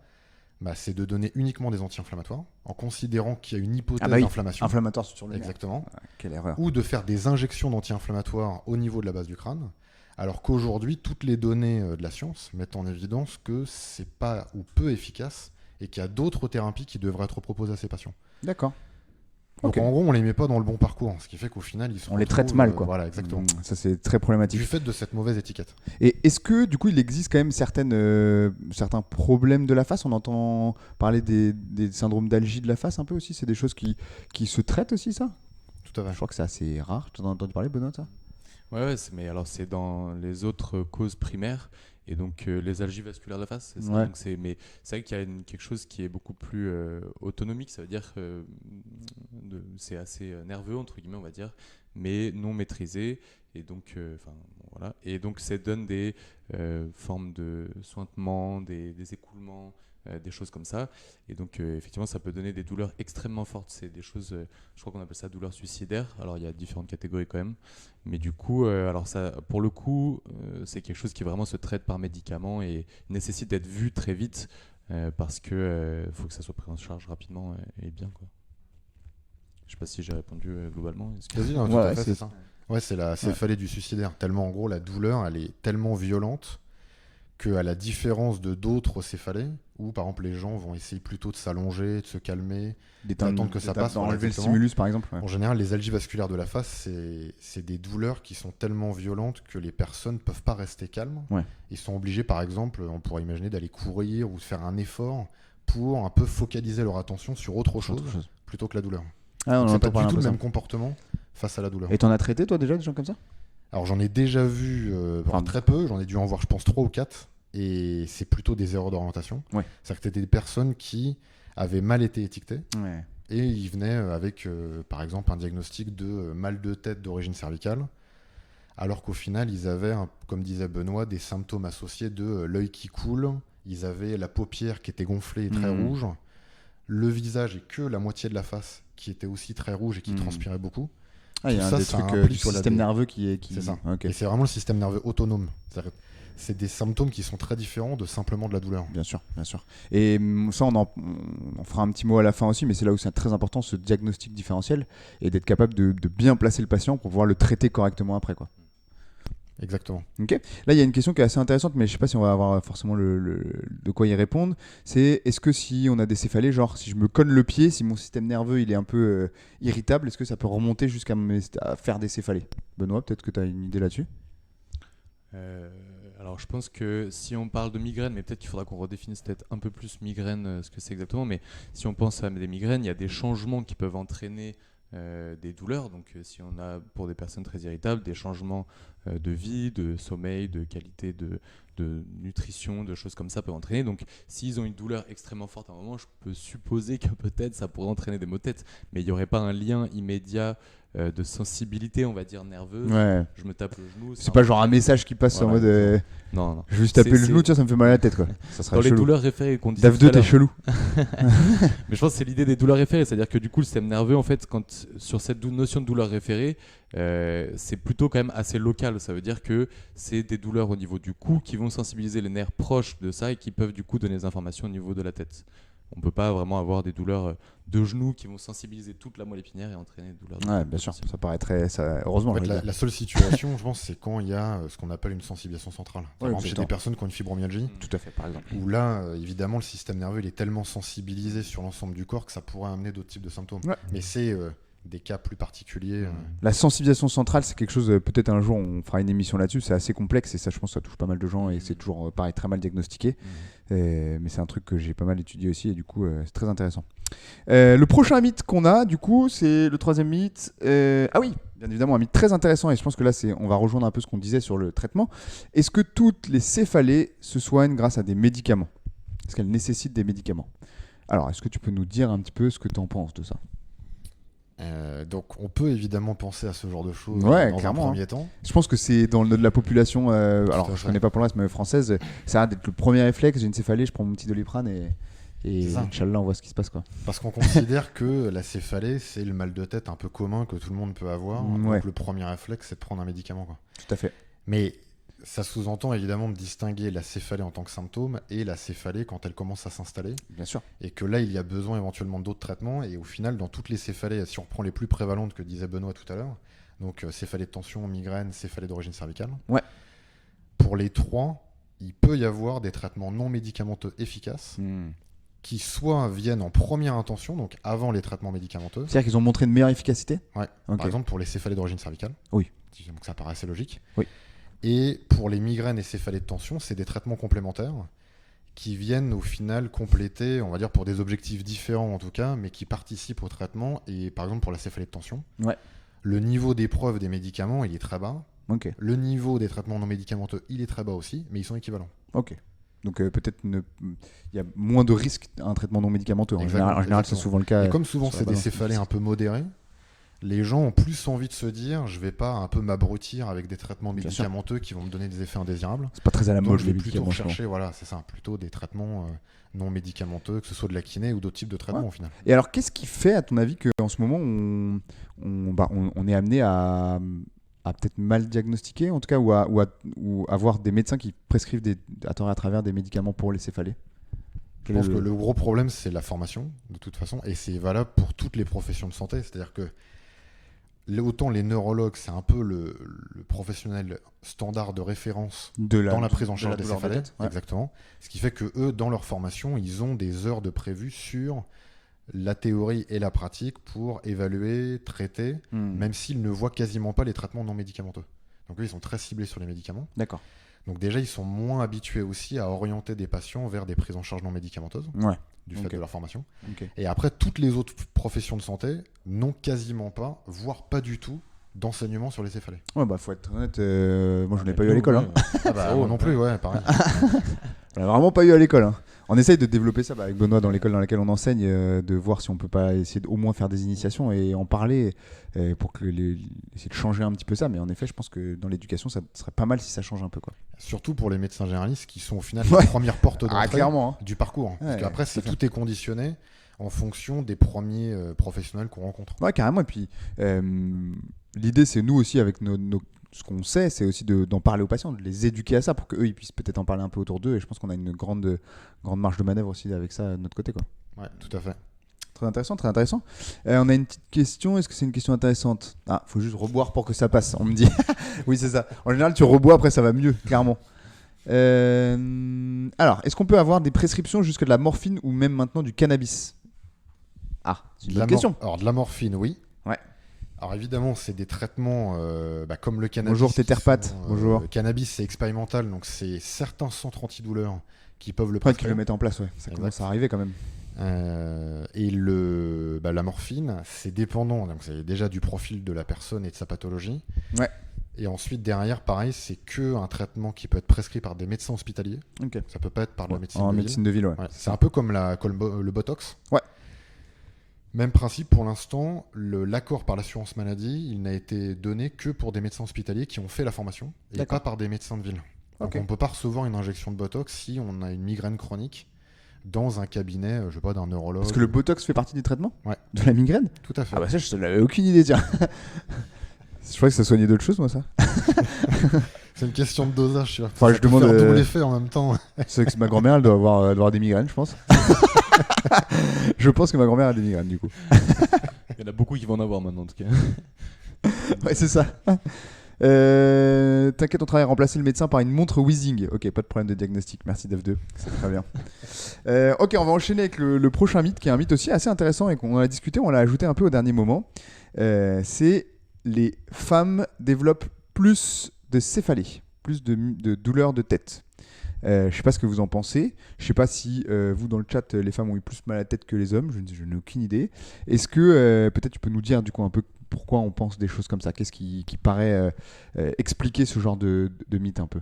S7: c'est de donner uniquement des anti-inflammatoires, en considérant qu'il y a une hypothèse
S5: oui.
S7: d'inflammation.
S5: Inflammatoire sur le nerf.
S7: Exactement.
S5: Quelle erreur.
S7: Ou de faire des injections d'anti-inflammatoires au niveau de la base du crâne, alors qu'aujourd'hui, toutes les données de la science mettent en évidence que c'est pas ou peu efficace et qu'il y a d'autres thérapies qui devraient être proposées à ces patients.
S5: D'accord.
S7: Donc
S5: Ok.
S7: en gros, on les met pas dans le bon parcours, ce qui fait qu'au final, ils se
S5: On les
S7: retrouvent,
S5: traite mal, quoi.
S7: Voilà, exactement.
S5: Ça, c'est très problématique.
S7: Du fait de cette mauvaise étiquette.
S5: Et est-ce que, du coup, il existe quand même certains problèmes de la face? On entend parler des syndromes d'algie de la face un peu aussi. C'est des choses qui se traitent aussi, ça?
S7: Tout à fait.
S5: Je crois que c'est assez rare. Tu en as entendu parler, Benoît, ça?
S6: Ouais, mais alors c'est dans les autres causes primaires et donc les algies vasculaires de la face. C'est ça.
S5: Ouais.
S6: Donc mais c'est vrai qu'il y a quelque chose qui est beaucoup plus autonomique. Ça veut dire que c'est assez nerveux entre guillemets, on va dire, mais non maîtrisé. Et donc, voilà. Et donc, ça donne des formes de suintement, des écoulements, des choses comme ça. Et donc, effectivement, ça peut donner des douleurs extrêmement fortes. C'est des choses, je crois qu'on appelle ça douleurs suicidaires. Alors, il y a différentes catégories quand même. Mais du coup, alors ça, pour le coup, c'est quelque chose qui vraiment se traite par médicament et nécessite d'être vu très vite parce que faut que ça soit pris en charge rapidement et bien, quoi. Je sais pas si j'ai répondu globalement.
S7: Vas-y, non, tout
S5: Ouais,
S7: à fait,
S5: c'est-
S7: c'est ça. Ouais, c'est la céphalée du suicidaire. Tellement, en gros, la douleur, elle est tellement violente qu'à la différence de d'autres céphalées, où par exemple les gens vont essayer plutôt de s'allonger, de se calmer, d'attendre que ça passe, voilà,
S5: Enlever le
S7: exactement.
S5: stimulus, par exemple. Ouais.
S7: En général, les algies vasculaires de la face, c'est des douleurs qui sont tellement violentes que les personnes ne peuvent pas rester calmes.
S5: Ouais.
S7: Ils sont obligés, par exemple, on pourrait imaginer d'aller courir ou de faire un effort pour un peu focaliser leur attention sur autre chose plutôt que la douleur.
S5: Ah, on
S7: Donc, c'est
S5: entend
S7: pas
S5: parler
S7: du
S5: un
S7: tout
S5: peu
S7: le
S5: ça.
S7: même comportement face à la douleur.
S5: Et t'en as traité, toi, déjà, des gens comme ça?
S7: Alors j'en ai déjà vu
S5: Enfin,
S7: très peu, j'en ai dû en voir je pense 3 ou 4, et c'est plutôt des erreurs d'orientation.
S5: Ouais.
S7: C'est-à-dire que c'était des personnes qui avaient mal été étiquetées,
S5: Ouais.
S7: et ils venaient avec par exemple un diagnostic de mal de tête d'origine cervicale, alors qu'au final ils avaient, comme disait Benoît, des symptômes associés de l'œil qui coule, ils avaient la paupière qui était gonflée et très
S5: Mhm.
S7: rouge, le visage et que la moitié de la face qui était aussi très rouge et qui
S5: Mhm.
S7: transpirait beaucoup.
S5: Ah, il y
S7: Tout
S5: a
S7: ça,
S5: des
S7: ça
S5: trucs
S7: implique,
S5: du
S7: voilà,
S5: système
S7: des-
S5: nerveux qui...
S7: C'est ça.
S5: Ok.
S7: Et c'est vraiment le système nerveux autonome. C'est des symptômes qui sont très différents de simplement de la douleur.
S5: Bien sûr, bien sûr. Et ça, on en fera un petit mot à la fin aussi, mais c'est là où c'est très important, ce diagnostic différentiel, et d'être capable de bien placer le patient pour pouvoir le traiter correctement après, quoi.
S7: Exactement.
S5: Ok. Là, il y a une question qui est assez intéressante, mais je sais pas si on va avoir forcément de quoi y répondre. C'est est-ce que si on a des céphalées, genre si je me cogne le pied, si mon système nerveux il est un peu irritable, est-ce que ça peut remonter jusqu'à à faire des céphalées? Benoît, peut-être que tu as une idée là-dessus?
S6: Alors je pense que si on parle de migraine, mais peut-être qu'il faudra qu'on redéfinisse peut-être un peu plus migraine, ce que c'est exactement, mais si on pense à des migraines, il y a des changements qui peuvent entraîner des douleurs. Donc si on a pour des personnes très irritables des changements de vie, de sommeil, de qualité de nutrition, de choses comme ça peuvent entraîner. Donc s'ils ont une douleur extrêmement forte à un moment, je peux supposer que peut-être ça pourrait entraîner des maux de tête, mais il n'y aurait pas un lien immédiat de sensibilité, on va dire, nerveuse.
S5: Ouais.
S6: Je me tape le genou.
S5: C'est pas genre un message qui passe en
S6: Voilà,
S5: mode
S6: Non.
S5: je vais juste taper le
S6: C'est-
S5: genou, tiens, ça me fait mal à la tête, quoi. Ça serait
S6: Dans les
S5: chelou.
S6: douleurs référées qu'on disait
S5: DAF2,
S6: tout à
S5: t'es
S6: l'heure.
S5: chelou.
S6: Mais je pense que c'est l'idée des douleurs référées, c'est-à-dire que du coup le système nerveux, en fait, quand sur cette notion de douleur référée, c'est plutôt quand même assez local. Ça veut dire que c'est des douleurs au niveau du cou qui vont sensibiliser les nerfs proches de ça et qui peuvent du coup donner des informations au niveau de la tête. On peut pas vraiment avoir des douleurs de genoux qui vont sensibiliser toute la moelle épinière et entraîner des douleurs de
S5: Ouais,
S6: genoux.
S5: bien sûr, ça paraît très. Heureusement,
S7: En fait,
S5: je veux dire.
S7: la seule situation, je pense, c'est quand il y a ce qu'on appelle une sensibilisation centrale. Par exemple, chez
S5: exactement.
S7: des personnes qui ont une fibromyalgie,
S5: Tout à fait, par exemple.
S7: où là, évidemment, le système nerveux il est tellement sensibilisé sur l'ensemble du corps que ça pourrait amener d'autres types de symptômes.
S5: Ouais.
S7: Mais c'est des cas plus particuliers.
S5: La sensibilisation centrale, c'est quelque chose, peut-être un jour on fera une émission là-dessus, c'est assez complexe et ça, je pense, ça touche pas mal de gens et c'est toujours, pareil, très mal diagnostiqué. Mais c'est un truc que j'ai pas mal étudié aussi et du coup, c'est très intéressant. Le prochain mythe qu'on a, du coup, c'est le troisième mythe. Ah oui, bien évidemment, un mythe très intéressant et je pense que là, on va rejoindre un peu ce qu'on disait sur le traitement. Est-ce que toutes les céphalées se soignent grâce à des médicaments ? Est-ce qu'elles nécessitent des médicaments ? Alors, est-ce que tu peux nous dire un petit peu ce que tu en penses de ça ?
S7: Donc on peut évidemment penser à ce genre de choses
S5: Ouais,
S7: dans
S5: clairement,
S7: un premier temps.
S5: Je pense que c'est dans de la population, alors
S7: à
S5: je
S7: fait.
S5: connais pas pour l'instant, mais française, ça a d'être le premier réflexe, j'ai une céphalée, je prends mon petit Doliprane et
S7: C'est ça.
S5: Inch'Allah on voit ce qui se passe quoi.
S7: Parce qu'on considère que la céphalée, c'est le mal de tête un peu commun que tout le monde peut avoir.
S5: Ouais.
S7: Donc le premier réflexe, c'est de prendre un médicament, quoi.
S5: Tout à fait.
S7: Mais ça sous-entend évidemment de distinguer la céphalée en tant que symptôme et la céphalée quand elle commence à s'installer.
S5: Bien sûr.
S7: Et que là, il y a besoin éventuellement d'autres traitements. Et au final, dans toutes les céphalées, si on reprend les plus prévalentes que disait Benoît tout à l'heure, donc céphalée de tension, migraine, céphalée d'origine cervicale.
S5: Ouais.
S7: Pour les trois, il peut y avoir des traitements non médicamenteux efficaces qui soit viennent en première intention, donc avant les traitements médicamenteux.
S5: C'est-à-dire qu'ils ont montré une meilleure efficacité ?
S7: Ouais.
S5: Ok.
S7: Par exemple, pour les céphalées d'origine cervicale.
S5: Oui.
S7: Donc ça paraît assez logique.
S5: Oui.
S7: Et pour les migraines et céphalées de tension, c'est des traitements complémentaires qui viennent au final compléter, on va dire pour des objectifs différents en tout cas, mais qui participent au traitement. Et par exemple pour la céphalée de tension,
S5: Ouais.
S7: le niveau d'épreuve des médicaments, il est très bas.
S5: Ok.
S7: Le niveau des traitements non médicamenteux, il est très bas aussi, mais ils sont équivalents.
S5: Ok. Donc peut-être il y a moins de risques à un traitement non médicamenteux. En
S7: Exactement,
S5: général c'est
S7: exactement.
S5: souvent le cas.
S7: Et comme souvent
S5: sur la
S7: c'est des
S5: balance
S7: céphalées
S5: du
S7: un peu modérées, les gens ont plus envie de se dire je vais pas un peu m'abrutir avec des traitements
S5: Bien
S7: médicamenteux qui vont me donner des effets indésirables.
S5: C'est pas très à la
S7: Donc
S5: mode
S7: je
S5: les
S7: vais plutôt
S5: médicaments. je pense.
S7: rechercher, voilà, c'est ça, plutôt des traitements non médicamenteux, que ce soit de la kiné ou d'autres types de traitements
S5: Ouais.
S7: au final.
S5: Et alors qu'est-ce qui fait à ton avis qu'en ce moment on est amené à peut-être mal diagnostiquer en tout cas ou avoir des médecins qui prescrivent à travers des médicaments pour les céphalées ?
S7: Je pense que le gros problème, c'est la formation, de toute façon, et c'est valable pour toutes les professions de santé. C'est-à-dire que autant les neurologues, c'est un peu le professionnel standard de référence dans la prise en charge des céphalées.
S5: Ouais.
S7: Exactement. Ce qui fait que eux, dans leur formation, ils ont des heures de prévues sur la théorie et la pratique pour évaluer, traiter, même s'ils ne voient quasiment pas les traitements non médicamenteux. Donc eux, ils sont très ciblés sur les médicaments.
S5: D'accord.
S7: Donc déjà, ils sont moins habitués aussi à orienter des patients vers des prises en charge non médicamenteuses,
S5: Ouais.
S7: du fait
S5: Ok.
S7: de leur formation.
S5: Ok.
S7: Et après, toutes les autres professions de santé n'ont quasiment pas, voire pas du tout, d'enseignement sur les céphalées.
S5: Ouais, bah faut être honnête, moi j'en ai pas eu à l'école. Hein.
S7: Ah bah, moi non plus, ouais, pareil.
S5: On a vraiment pas eu à l'école. Hein. On essaye de développer ça avec Benoît dans l'école dans laquelle on enseigne, de voir si on peut pas essayer au moins faire des initiations et en parler pour que essayer de changer un petit peu ça. Mais en effet, je pense que dans l'éducation, ça serait pas mal si ça change un peu. Quoi.
S7: Surtout pour les médecins généralistes qui sont au final
S5: Ouais.
S7: la première porte d'entrée
S5: clairement. Hein.
S7: du parcours. Parce
S5: Ouais,
S7: qu'après,
S5: tout à fait.
S7: tout est conditionné en fonction des premiers professionnels qu'on rencontre.
S5: Ouais, carrément. Et puis, l'idée, c'est nous aussi, avec ce qu'on sait, c'est aussi d'en parler aux patients, de les éduquer à ça pour qu'eux, ils puissent peut-être en parler un peu autour d'eux. Et je pense qu'on a une grande marge de manœuvre aussi avec ça de notre côté. Quoi.
S7: Ouais, tout à fait.
S5: Très intéressant, très intéressant. On a une petite question. Est-ce que c'est une question intéressante ? Ah, faut juste reboire pour que ça passe, on me dit. Oui, c'est ça. En général, tu rebois, après ça va mieux, clairement. Alors, est-ce qu'on peut avoir des prescriptions jusque de la morphine ou même maintenant du cannabis ? Ah, c'est une bonne question.
S7: Alors, de la morphine, oui.
S5: Ouais.
S7: Alors, évidemment, c'est des traitements comme le cannabis.
S5: Bonjour,
S7: qui
S5: Tétherpathe.
S7: sont,
S5: Bonjour.
S7: Le cannabis, c'est expérimental, donc c'est certains centres antidouleurs qui peuvent le
S5: Ouais, qu'ils
S7: prescrire.
S5: le mettent en place, ouais. Ça
S7: Exact.
S5: commence à arriver quand même.
S7: Et la morphine, c'est dépendant, donc c'est déjà du profil de la personne et de sa pathologie.
S5: Ouais.
S7: Et ensuite, derrière, pareil, c'est un traitement qui peut être prescrit par des médecins hospitaliers.
S5: Ok.
S7: Ça peut pas être par de la médecine
S5: En
S7: de ville.
S5: médecine de ville, ouais.
S7: Ouais, c'est un peu comme le Botox.
S5: Ouais.
S7: Même principe pour l'instant, l'accord par l'assurance maladie, il n'a été donné que pour des médecins hospitaliers qui ont fait la formation et
S5: D'accord.
S7: pas par des médecins de ville. Donc
S5: Ok.
S7: on ne peut pas recevoir une injection de Botox si on a une migraine chronique dans un cabinet, je sais pas, d'un neurologue.
S5: Parce que le Botox fait partie du traitement ?
S7: Ouais.
S5: De la migraine ?
S7: Tout à fait.
S5: Ah bah ça, je n'avais aucune idée, tiens. Je crois que ça soignait d'autres choses, moi, ça.
S7: C'est une question de dosage. Tu vois.
S5: Enfin,
S7: Ça
S5: je
S7: peut
S5: demande,
S7: faire double effet en même temps.
S5: C'est que ma grand-mère, elle doit avoir des migraines, je pense. Je pense que ma grand-mère a des migraines, du coup.
S6: Il y en a beaucoup qui vont en avoir maintenant, en tout cas.
S5: Ouais, c'est ça. T'inquiète, on travaille à remplacer le médecin par une montre Wheezing. Ok, pas de problème de diagnostic. Merci Dev2, c'est très bien. Ok, on va enchaîner avec le prochain mythe, qui est un mythe aussi assez intéressant et qu'on a discuté, on l'a ajouté un peu au dernier moment. C'est les femmes développent plus de céphalées, plus de douleurs de tête. Je sais pas ce que vous en pensez. Je sais pas si vous dans le chat, les femmes ont eu plus mal à la tête que les hommes. Je n'ai aucune idée. Est-ce que peut-être tu peux nous dire du coup un peu pourquoi on pense des choses comme ça? Qu'est-ce qui paraît expliquer ce genre de mythe un peu?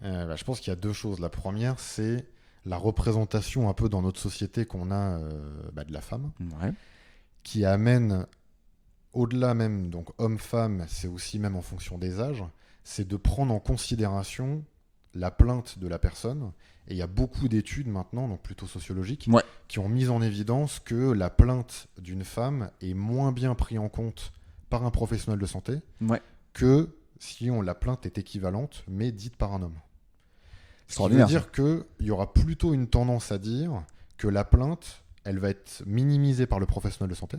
S7: Je pense qu'il y a deux choses. La première, c'est la représentation un peu dans notre société qu'on a de la femme,
S5: Ouais.
S7: qui amène au-delà même, donc homme-femme, c'est aussi même en fonction des âges, c'est de prendre en considération la plainte de la personne. Et il y a beaucoup d'études maintenant, donc plutôt sociologiques,
S5: Ouais.
S7: qui ont mis en évidence que la plainte d'une femme est moins bien prise en compte par un professionnel de santé
S5: Ouais.
S7: que si la plainte est équivalente, mais dite par un homme. Ce qui veut
S5: Extraordinaire,
S7: dire qu'il y aura plutôt une tendance à dire que la plainte, elle va être minimisée par le professionnel de santé.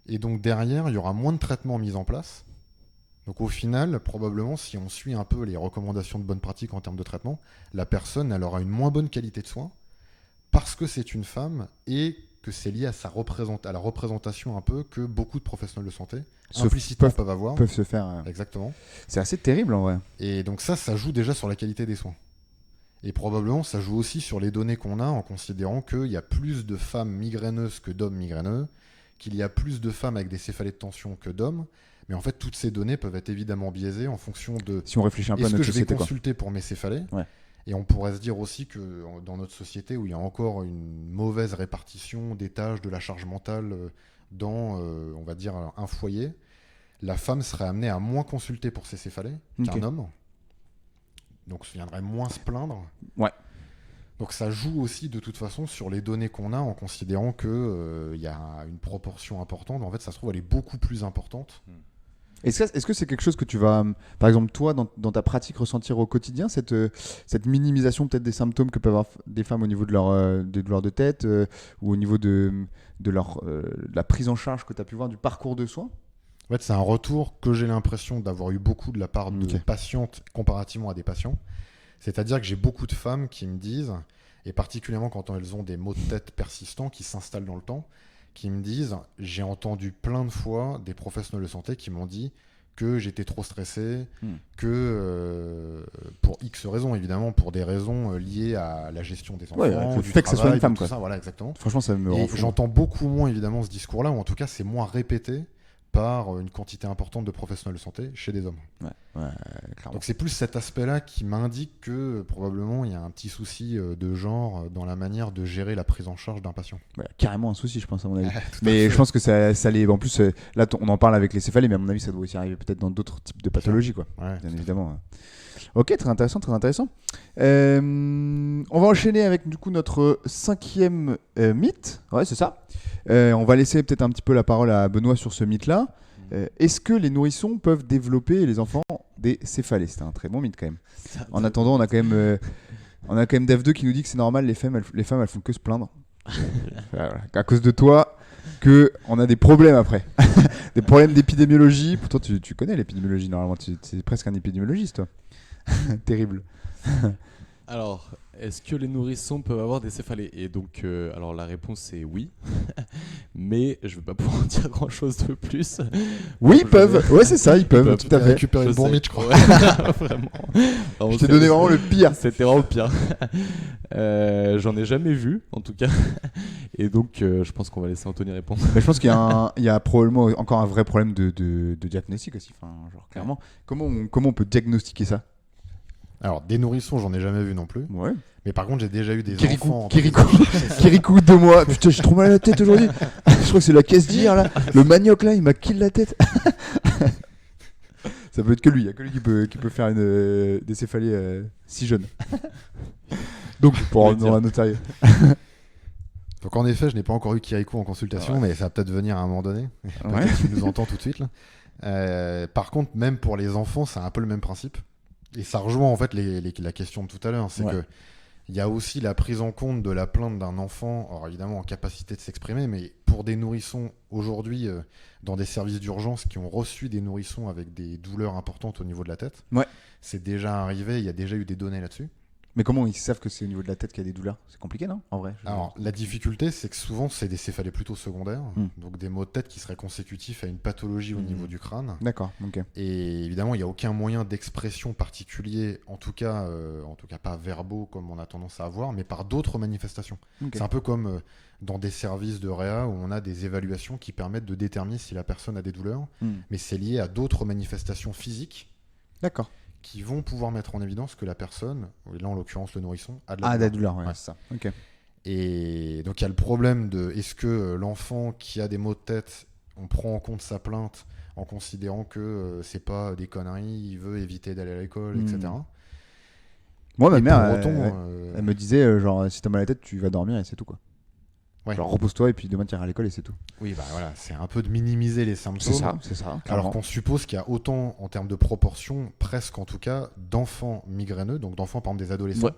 S7: Et donc derrière, il y aura moins de traitements mis en place. Donc au final, probablement, si on suit un peu les recommandations de bonne pratique en termes de traitement, la personne, elle aura une moins bonne qualité de soins parce que c'est une femme et que c'est lié à la représentation un peu que beaucoup de professionnels de santé implicitement peuvent avoir.
S5: Peuvent se faire.
S7: Exactement.
S5: C'est assez terrible en vrai.
S7: Et donc ça joue déjà sur la qualité des soins. Et probablement, ça joue aussi sur les données qu'on a en considérant qu'il y a plus de femmes migraineuses que d'hommes migraineux, qu'il y a plus de femmes avec des céphalées de tension que d'hommes. Mais en fait, toutes ces données peuvent être évidemment biaisées en fonction de
S5: Si on réfléchit un peu à
S7: est-ce
S5: notre
S7: que je vais
S5: société, quoi.
S7: consulter pour mes céphalées.
S5: Ouais.
S7: Et on pourrait se dire aussi que dans notre société où il y a encore une mauvaise répartition des tâches, de la charge mentale dans, on va dire, un foyer, la femme serait amenée à moins consulter pour ses céphalées qu'un homme. Donc, ça viendrait moins se plaindre.
S5: Ouais.
S7: Donc, ça joue aussi de toute façon sur les données qu'on a en considérant qu'il y a une proportion importante. En fait, ça se trouve, elle est beaucoup plus importante.
S5: Est-ce que c'est quelque chose que tu vas, par exemple, toi, dans ta pratique, ressentir au quotidien, cette minimisation peut-être des symptômes que peuvent avoir des femmes au niveau de des douleurs de tête ou au niveau de la prise en charge que tu as pu voir du parcours de soins?
S7: En fait, c'est un retour que j'ai l'impression d'avoir eu beaucoup de la part de patientes comparativement à des patients. C'est-à-dire que j'ai beaucoup de femmes qui me disent, et particulièrement quand elles ont des maux de tête persistants qui s'installent dans le temps, qui me disent, j'ai entendu plein de fois des professionnels de santé qui m'ont dit que j'étais trop stressé, que pour X raisons, évidemment, pour des raisons liées à la gestion des enfants,
S5: le
S7: du
S5: fait que ça soit
S7: travail,
S5: une femme,
S7: tout
S5: quoi.
S7: ça, voilà, exactement.
S5: Franchement, ça me rend
S7: Et
S5: fou.
S7: j'entends beaucoup moins, évidemment, ce discours-là, ou en tout cas, c'est moins répété par une quantité importante de professionnels de santé chez des hommes.
S5: Clairement.
S7: Donc c'est plus cet aspect-là qui m'indique que probablement il y a un petit souci de genre dans la manière de gérer la prise en charge d'un patient.
S5: Ouais, carrément un souci, je pense, à mon avis.
S7: Tout à
S5: Mais
S7: fait.
S5: je pense que ça l'est. En plus, là, on en parle avec les céphalées, mais à mon avis, ça doit aussi arriver peut-être dans d'autres types de pathologies, quoi.
S7: Ouais,
S5: Bien évidemment. Ok, très intéressant, très intéressant. On va enchaîner avec du coup notre 5e mythe. Ouais, c'est ça. On va laisser peut-être un petit peu la parole à Benoît sur ce mythe-là. Est-ce que les nourrissons peuvent développer, les enfants, des céphalées? C'est un très bon mythe quand même. En attendant, on a quand même Dev2 qui nous dit que c'est normal, les femmes elles font que se plaindre. Voilà. À cause de toi, on a des problèmes après. Des problèmes d'épidémiologie. Pourtant, tu connais l'épidémiologie normalement. Tu es presque un épidémiologiste, toi. Terrible.
S6: Alors, est-ce que les nourrissons peuvent avoir des céphalées? Et donc, alors la réponse est oui, mais je ne vais pas pouvoir en dire grand-chose de plus.
S5: Oui, ils peuvent. Ouais, c'est ça, ils peuvent, tout à fait.
S7: Récupérer le bon
S6: sais.
S7: mythe, je crois.
S6: Ouais, vraiment. Alors,
S5: Je t'ai donné vraiment le pire.
S6: C'était vraiment le pire. J'en ai jamais vu, en tout cas. Et donc, je pense qu'on va laisser Anthony répondre.
S5: Mais je pense qu'il y a probablement encore un vrai problème de diagnostic aussi. Enfin, genre, clairement. Comment on peut diagnostiquer ça?
S7: Alors, des nourrissons, j'en ai jamais vu non plus.
S5: Ouais.
S7: Mais par contre, j'ai déjà eu des
S5: Kirikou,
S7: enfants.
S5: Kirikou de moi. Putain, j'ai trop mal à la tête aujourd'hui. Je crois que c'est la caisse d'hier là. Le manioc là, il m'a kill la tête. Ça peut être que lui. Il y a que lui qui peut faire des céphalées si jeunes. Donc, pour en venir à notre sérieux.
S7: Donc en effet, je n'ai pas encore eu Kirikou en consultation, mais ça va peut-être venir à un moment donné.
S5: Ouais.
S7: Peut-être qu'il nous entend tout de suite. Là. Par contre, même pour les enfants, c'est un peu le même principe. Et ça rejoint en fait la question de tout à l'heure, c'est que il y a aussi la prise en compte de la plainte d'un enfant, alors évidemment en capacité de s'exprimer, mais pour des nourrissons aujourd'hui dans des services d'urgence qui ont reçu des nourrissons avec des douleurs importantes au niveau de la tête, c'est déjà arrivé, il y a déjà eu des données là-dessus.
S5: Mais comment ils savent que c'est au niveau de la tête qu'il y a des douleurs? C'est compliqué, non? En vrai.
S7: Alors, la difficulté, c'est que souvent, c'est des céphalées plutôt secondaires, donc des maux de tête qui seraient consécutifs à une pathologie au niveau du crâne.
S5: D'accord, ok.
S7: Et évidemment, il n'y a aucun moyen d'expression particulier, en tout cas pas verbaux comme on a tendance à avoir, mais par d'autres manifestations.
S5: Ok.
S7: C'est un peu comme dans des services de réa où on a des évaluations qui permettent de déterminer si la personne a des douleurs, mais c'est lié à d'autres manifestations physiques.
S5: D'accord.
S7: Qui vont pouvoir mettre en évidence que la personne, et là en l'occurrence le nourrisson, a de
S5: la douleur. Ouais, c'est ça. Ok.
S7: Et donc il y a le problème de est-ce que l'enfant qui a des maux de tête, on prend en compte sa plainte en considérant que c'est pas des conneries, il veut éviter d'aller à l'école, etc.
S5: Moi, ma mère, elle me disait genre si t'as mal à la tête, tu vas dormir et c'est tout quoi. Ouais. Genre repose-toi et puis demain tu iras à l'école et c'est tout.
S7: Oui, bah voilà, c'est un peu de minimiser les symptômes.
S5: C'est ça.
S7: Alors qu'on suppose qu'il y a autant, en termes de proportion, presque en tout cas, d'enfants migraineux, donc d'enfants par exemple des adolescents,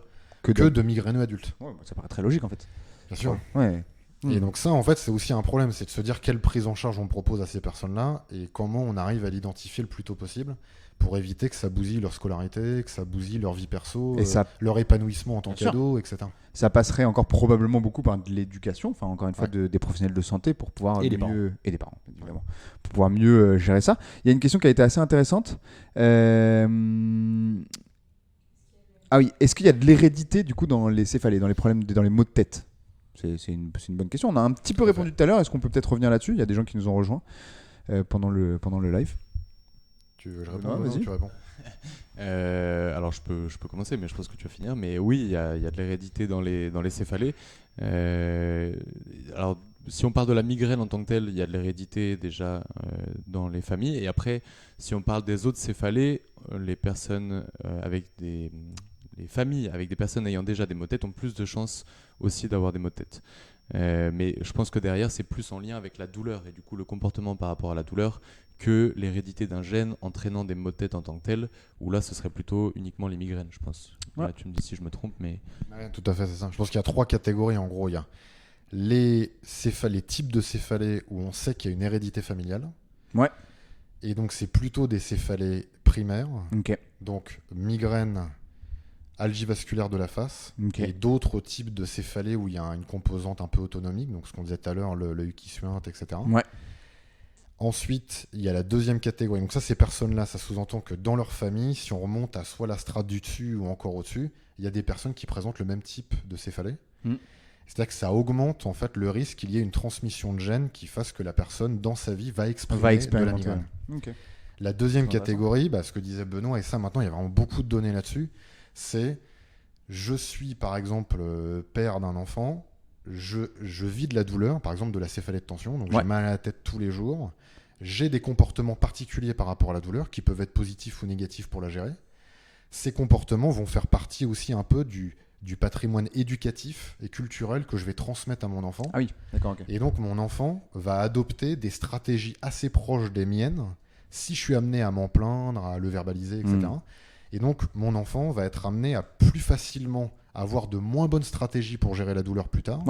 S7: que de migraineux adultes.
S5: Ouais, ça paraît très logique en fait.
S7: Bien sûr.
S5: Ouais.
S7: Et donc ça, en fait, c'est aussi un problème, c'est de se dire quelle prise en charge on propose à ces personnes-là et comment on arrive à l'identifier le plus tôt possible pour éviter que ça bousille leur scolarité, que ça bousille leur vie perso, leur épanouissement en tant qu'ado, etc.
S5: Ça passerait encore probablement beaucoup par de l'éducation, enfin encore une fois des professionnels de santé pour pouvoir
S1: et
S5: des parents évidemment, pour pouvoir mieux gérer ça. Il y a une question qui a été assez intéressante. Ah oui, est-ce qu'il y a de l'hérédité du coup dans les céphalées, dans les problèmes, dans les maux de tête? C'est une bonne question. On a un petit peu répondu tout à l'heure. Est-ce qu'on peut peut-être revenir là-dessus? Il y a des gens qui nous ont rejoints pendant le live.
S7: Tu veux que je réponde? Vas-y. Tu réponds.
S6: Alors je peux commencer, mais je pense que tu vas finir. Mais oui, il y a de l'hérédité dans les céphalées. Alors si on parle de la migraine en tant que telle, il y a de l'hérédité déjà dans les familles. Et après, si on parle des autres céphalées, les personnes les familles avec des personnes ayant déjà des maux de tête ont plus de chances aussi d'avoir des maux de tête. Mais je pense que derrière, c'est plus en lien avec la douleur et du coup le comportement par rapport à la douleur que l'hérédité d'un gène entraînant des maux de tête en tant que tel, où là, ce serait plutôt uniquement les migraines, je pense. Ouais. Là, tu me dis si je me trompe, mais...
S7: Ouais, tout à fait, c'est ça. Je pense qu'il y a 3 catégories, en gros. Il y a les types de céphalées où on sait qu'il y a une hérédité familiale.
S5: Ouais.
S7: Et donc, c'est plutôt des céphalées primaires.
S5: Ok.
S7: Donc, migraine, algie vasculaire de la face, et d'autres types de céphalées où il y a une composante un peu autonomique, donc ce qu'on disait tout à l'heure, l'œil qui suinte, etc.
S5: Ouais.
S7: Ensuite, il y a la deuxième catégorie. Donc ça, ces personnes-là, ça sous-entend que dans leur famille, si on remonte à soit la strate du dessus ou encore au-dessus, il y a des personnes qui présentent le même type de céphalée. C'est-à-dire que ça augmente en fait le risque qu'il y ait une transmission de gènes qui fasse que la personne, dans sa vie, va exprimer de la migraine. La deuxième catégorie, ce que disait Benoît, et ça maintenant, il y a vraiment beaucoup de données là-dessus, c'est je suis par exemple père d'un enfant, je vis de la douleur, par exemple de la céphalée de tension, donc j'ai mal à la tête tous les jours, j'ai des comportements particuliers par rapport à la douleur qui peuvent être positifs ou négatifs pour la gérer. Ces comportements vont faire partie aussi un peu du patrimoine éducatif et culturel que je vais transmettre à mon enfant.
S5: Ah oui, d'accord, ok.
S7: Et donc mon enfant va adopter des stratégies assez proches des miennes si je suis amené à m'en plaindre, à le verbaliser, etc. Et donc mon enfant va être amené à plus facilement avoir de moins bonnes stratégies pour gérer la douleur plus tard,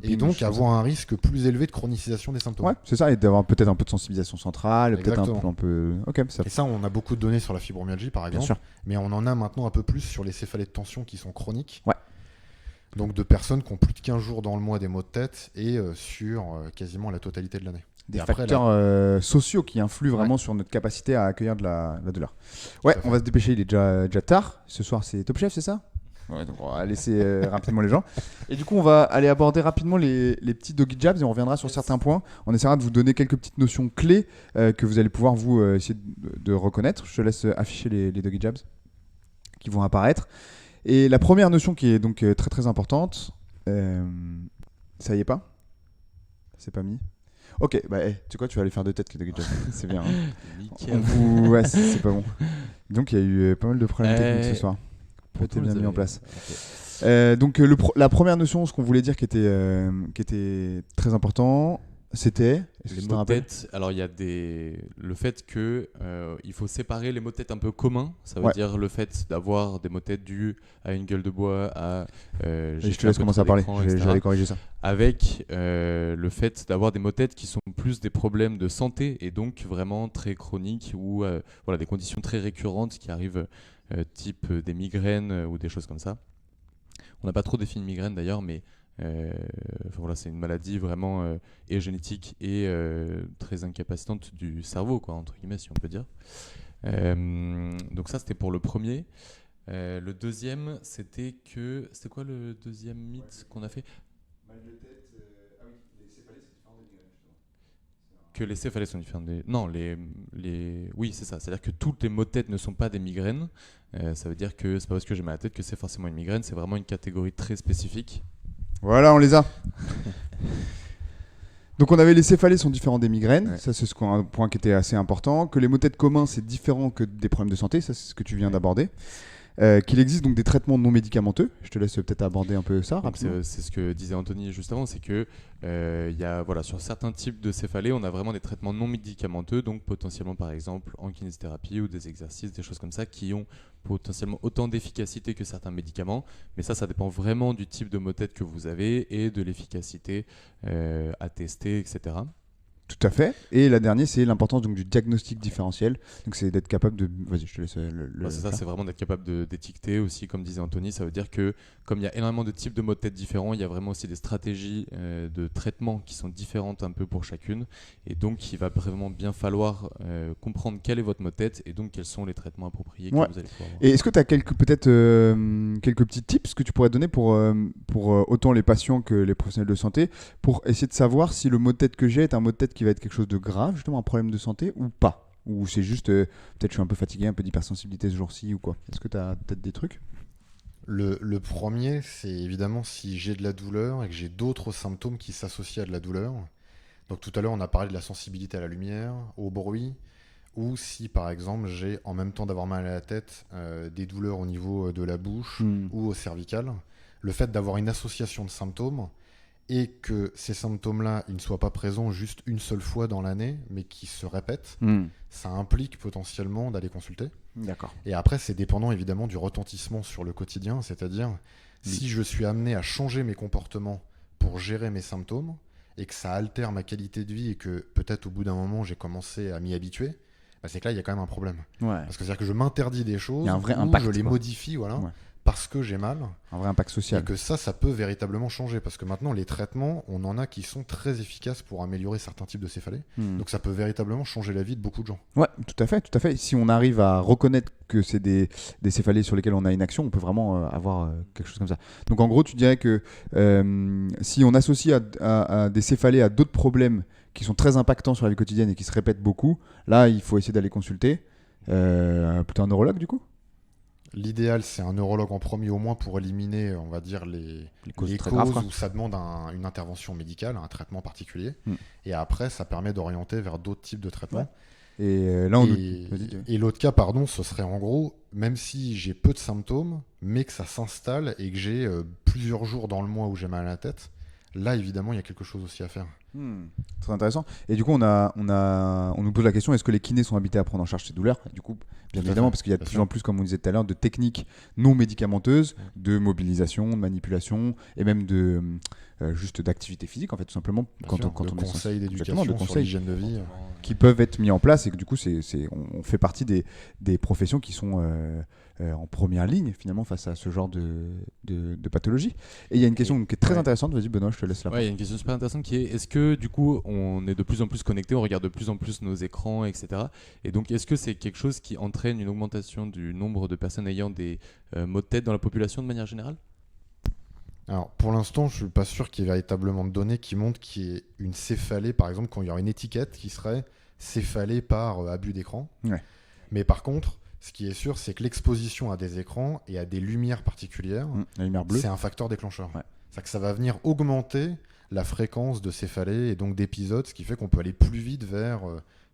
S7: et donc avoir un risque plus élevé de chronicisation des symptômes.
S5: Ouais, c'est ça, et d'avoir peut-être un peu de sensibilisation centrale, peut-être un peu... Ok, ça...
S7: Et ça, on a beaucoup de données sur la fibromyalgie, par exemple, mais on en a maintenant un peu plus sur les céphalées de tension qui sont chroniques. Ouais. Donc de personnes qui ont plus de 15 jours dans le mois des maux de tête, et sur quasiment la totalité de l'année.
S5: Des facteurs sociaux qui influent vraiment sur notre capacité à accueillir de la douleur. Ouais, on va se dépêcher, il est déjà tard. Ce soir, c'est Top Chef, c'est ça ? Ouais, donc on va laisser rapidement les gens. Et du coup, on va aller aborder rapidement les petits doggy jabs et on reviendra sur certains points. On essaiera de vous donner quelques petites notions clés que vous allez pouvoir vous essayer de reconnaître. Je te laisse afficher les doggy jabs qui vont apparaître. Et la première notion qui est donc très très importante, ça y est pas ? C'est pas mis ? Ok, tu sais quoi, tu vas aller faire 2 têtes les doggy jabs. C'est bien. Hein. Ouais, c'est pas bon. Donc il y a eu pas mal de problèmes techniques ce soir. Peut-être bien mis en place. Okay. Donc la première notion, ce qu'on voulait dire qui était très important, c'était est-ce que
S6: Les
S5: tu te
S6: maux de
S5: rappelles
S6: tête, alors il y a le fait que il faut séparer les maux de tête un peu communs. Ça veut
S5: Ouais.
S6: dire le fait d'avoir des maux de tête dus à une gueule de bois, à
S5: Et
S6: j'ai
S5: je te
S6: fait un
S5: laisse
S6: peu
S5: commencer
S6: trop
S5: à parler,
S6: d'écran, etc.
S5: j'allais corriger ça.
S6: Avec le fait d'avoir des maux de tête qui sont plus des problèmes de santé et donc vraiment très chroniques ou voilà, des conditions très récurrentes qui arrivent type des migraines ou des choses comme ça. On n'a pas trop défini migraine d'ailleurs, mais enfin, voilà, c'est une maladie vraiment et génétique et très incapacitante du cerveau, quoi, entre guillemets, si on peut dire. Donc ça, c'était pour le premier. Le deuxième, c'était que... C'était quoi le deuxième mythe qu'on a fait? Que les céphalées sont différentes des... Non, oui, c'est ça. C'est-à-dire que toutes les maux de tête ne sont pas des migraines. Ça veut dire que c'est pas parce que j'ai mal à la tête que c'est forcément une migraine. C'est vraiment une catégorie très spécifique.
S5: Voilà, on les a. Donc on avait les céphalées sont différents des migraines,
S6: Ouais.
S5: ça c'est un point qui était assez important, que les maux de tête communs c'est différent que des problèmes de santé, ça c'est ce que tu viens d'aborder. Qu'il existe donc des traitements non médicamenteux, je te laisse peut-être aborder un peu ça
S6: Donc,
S5: rapidement.
S6: c'est ce que disait Anthony juste avant, c'est que y a, voilà, sur certains types de céphalées, on a vraiment des traitements non médicamenteux, donc potentiellement par exemple en kinésithérapie ou des exercices, des choses comme ça, qui ont potentiellement autant d'efficacité que certains médicaments. Mais ça dépend vraiment du type de maux de tête que vous avez et de l'efficacité à tester, etc.
S5: Tout à fait. Et la dernière c'est l'importance donc du diagnostic différentiel, donc c'est d'être capable de... Vas-y, je te laisse le
S6: C'est ça,
S5: faire.
S6: c'est vraiment d'être capable d'étiqueter aussi, comme disait Anthony. Ça veut dire que comme il y a énormément de types de maux de tête différents, il y a vraiment aussi des stratégies de traitement qui sont différentes un peu pour chacune. Et donc, il va vraiment bien falloir comprendre quel est votre maux de tête et donc quels sont les traitements appropriés que
S5: Ouais.
S6: vous allez pouvoir avoir.
S5: Et est-ce que tu as quelques petits tips que tu pourrais donner pour autant les patients que les professionnels de santé pour essayer de savoir si le maux de tête que j'ai est un maux de tête qui va être quelque chose de grave, justement un problème de santé ou pas? Ou c'est juste peut-être je suis un peu fatigué, un peu d'hypersensibilité ce jour-ci ou quoi? Est-ce que tu as peut-être des trucs?
S7: Le premier, c'est évidemment si j'ai de la douleur et que j'ai d'autres symptômes qui s'associent à de la douleur. Donc tout à l'heure, on a parlé de la sensibilité à la lumière, au bruit, ou si par exemple j'ai, en même temps d'avoir mal à la tête, des douleurs au niveau de la bouche ou au cervical. Le fait d'avoir une association de symptômes et que ces symptômes-là, ils ne soient pas présents juste une seule fois dans l'année, mais qui se répètent, ça implique potentiellement d'aller consulter.
S5: D'accord.
S7: Et après, c'est dépendant évidemment du retentissement sur le quotidien, c'est-à-dire si je suis amené à changer mes comportements pour gérer mes symptômes et que ça altère ma qualité de vie et que peut-être au bout d'un moment j'ai commencé à m'y habituer, bah c'est que là il y a quand même un problème.
S5: Ouais.
S7: Parce que c'est-à-dire que je m'interdis des choses,
S5: Il y a un vrai
S7: ou
S5: impact,
S7: je les
S5: quoi.
S7: modifie, voilà,
S5: Ouais.
S7: parce que j'ai mal.
S5: Un vrai impact
S7: Et
S5: social.
S7: que ça peut véritablement changer. Parce que maintenant, les traitements, on en a qui sont très efficaces pour améliorer certains types de céphalées. Donc ça peut véritablement changer la vie de beaucoup de gens.
S5: Ouais, tout à fait, tout à fait. Si on arrive à reconnaître que c'est des céphalées sur lesquelles on a une action, on peut vraiment avoir quelque chose comme ça. Donc en gros, tu dirais que si on associe à des céphalées à d'autres problèmes qui sont très impactants sur la vie quotidienne et qui se répètent beaucoup, là, il faut essayer d'aller consulter plutôt un neurologue du coup.
S7: L'idéal, c'est un neurologue en premier au moins pour éliminer, on va dire, les
S5: causes très
S7: causes
S5: graves, quoi.
S7: où ça demande une intervention médicale, un traitement particulier.
S5: Mm.
S7: Et après, ça permet d'orienter vers d'autres types de traitements.
S5: Ouais. Et là, on
S7: Et, et l'autre cas, pardon, ce serait en gros, même si j'ai peu de symptômes, mais que ça s'installe et que j'ai plusieurs jours dans le mois où j'ai mal à la tête, là, évidemment, il y a quelque chose aussi à faire.
S5: Très intéressant. Et du coup, on nous pose la question, est-ce que les kinés sont habilités à prendre en charge ces douleurs? Du coup, bien
S7: Tout à
S5: évidemment,
S7: fait,
S5: parce qu'il y a de
S7: bien
S5: plus
S7: sûr.
S5: en plus, comme on disait tout à l'heure, de techniques non médicamenteuses, de mobilisation, de manipulation, et même de juste d'activité physique, en fait, tout simplement,
S7: Bien
S5: quand
S7: sûr,
S5: on
S7: de
S5: est
S7: conseils
S5: Exactement,
S7: d'éducation
S5: de
S7: sur
S5: conseils.
S7: l'hygiène de vie.
S5: qui peuvent être mis en place, et que du coup, on fait partie des professions qui sont en première ligne, finalement, face à ce genre de pathologie. Et il y a une question qui est très
S7: Ouais.
S5: intéressante, vas-y Benoît, je te laisse la
S6: Ouais, il y a une question super intéressante qui est est-ce que du coup on est de plus en plus connecté, on regarde de plus en plus nos écrans, etc. Et donc est-ce que c'est quelque chose qui entraîne une augmentation du nombre de personnes ayant des maux de tête dans la population de manière générale?
S7: Alors, pour l'instant, je suis pas sûr qu'il y ait véritablement de données qui montrent qu'il y ait une céphalée, par exemple, quand il y aurait une étiquette qui serait céphalée par abus d'écran.
S5: Ouais.
S7: Mais par contre, ce qui est sûr, c'est que l'exposition à des écrans et à des lumières particulières,
S5: la lumière bleue.
S7: c'est un facteur déclencheur.
S5: Ouais.
S7: C'est-à-dire que ça va venir augmenter la fréquence de céphalées et donc d'épisodes, ce qui fait qu'on peut aller plus vite vers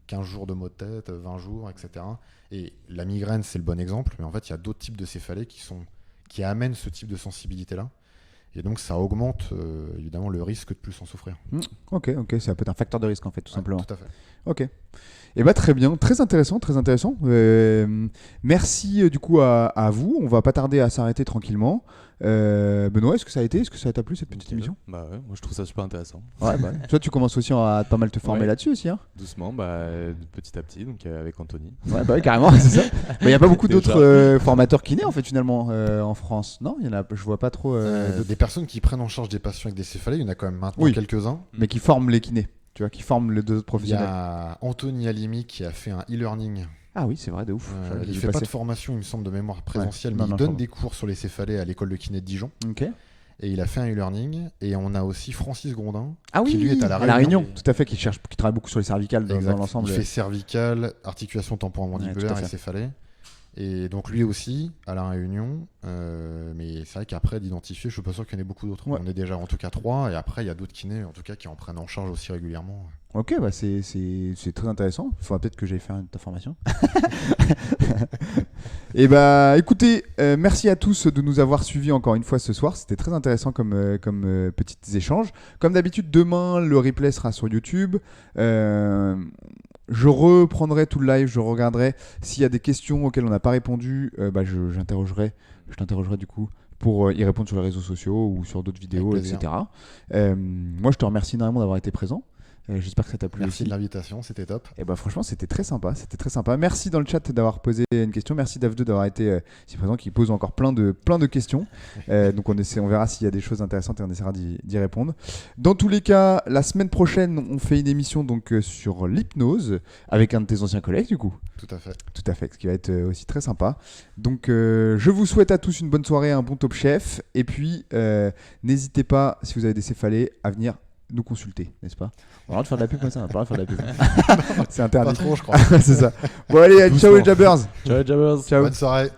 S7: 15 jours de maux de tête, 20 jours, etc. Et la migraine, c'est le bon exemple, mais en fait, il y a d'autres types de céphalées qui amènent ce type de sensibilité-là. Et donc ça augmente évidemment le risque de plus en souffrir.
S5: Ok, ça peut être un facteur de risque en fait, tout simplement.
S7: Tout à fait.
S5: Ok. Et bah très bien, très intéressant. Merci du coup à vous. On va pas tarder à s'arrêter tranquillement. Benoît, est-ce que ça t'a plu cette petite émission?
S6: Bah ouais, moi je trouve ça super intéressant.
S5: Ouais, bah. Toi, tu commences aussi à pas mal te former là-dessus aussi, hein?
S6: Doucement, petit à petit, donc avec Anthony.
S5: Ouais, bah oui, carrément, c'est ça. Il n'y a pas beaucoup
S6: Déjà.
S5: d'autres formateurs kinés en fait finalement en France. Non, il y en a, je vois pas trop.
S7: Des personnes qui prennent en charge des patients avec des céphalées, il y en a quand même maintenant quelques-uns.
S5: Mais qui forment les kinés, tu vois, qui forment les deux autres
S7: Il y
S5: professionnels.
S7: a Anthony Alimi qui a fait un e-learning.
S5: Ah oui, c'est vrai, de ouf.
S7: Il fait pas de formation, il me semble, de mémoire présentielle, mais
S5: Non,
S7: il
S5: je
S7: donne
S5: crois.
S7: des cours sur les céphalées à l'école de kiné de Dijon.
S5: Ok.
S7: Et il a fait un e-learning. Et on a aussi Francis Gondin,
S5: Ah oui,
S7: qui lui est à la
S5: Réunion.
S7: Réunion.
S5: Tout à fait, qui travaille beaucoup sur les cervicales dans
S7: Exact.
S5: l'ensemble.
S7: Il fait cervical, articulation
S5: Ouais, tout
S7: temporomandibulaire
S5: à
S7: et
S5: fait.
S7: céphalée. Et donc lui aussi à la Réunion. Mais c'est vrai qu'après d'identifier, je suis pas sûr qu'il y en ait beaucoup d'autres.
S5: Ouais.
S7: On est déjà en tout cas 3. Et après, il y a d'autres kinés en tout cas qui en prennent en charge aussi régulièrement.
S5: Ok, bah c'est très intéressant. Il faudra peut-être que j'aille faire ta formation. Et bah écoutez, merci à tous de nous avoir suivis encore une fois ce soir. C'était très intéressant comme petits échanges. Comme d'habitude, demain, le replay sera sur YouTube. Je reprendrai tout le live, je regarderai s'il y a des questions auxquelles on n'a pas répondu. Je t'interrogerai du coup pour y répondre sur les réseaux sociaux ou sur d'autres vidéos,
S7: Avec plaisir.
S5: etc. Moi, je te remercie énormément d'avoir été présent. J'espère que ça t'a plu
S7: Merci
S5: aussi.
S7: de l'invitation, c'était top.
S5: Et bah franchement c'était très sympa. Merci dans le chat d'avoir posé une question. Merci Dave2 d'avoir été ici présent, qui pose encore plein de questions. Donc on verra s'il y a des choses intéressantes et on essaiera d'y répondre. Dans tous les cas, la semaine prochaine on fait une émission donc sur l'hypnose avec un de tes anciens collègues du coup.
S7: Tout à fait.
S5: Tout à fait, ce qui va être aussi très sympa. Donc je vous souhaite à tous une bonne soirée, un bon Top Chef. Et puis n'hésitez pas, si vous avez des céphalées, à venir nous consulter, n'est-ce pas? On va de faire de la pub comme ça, on va pas faire de la pub. C'est interdit.
S7: Pas trop, je crois.
S5: C'est ça. Bon allez, ciao les jabbers.
S6: Ciao, Jabbers.
S5: Ciao.
S7: Bonne soirée.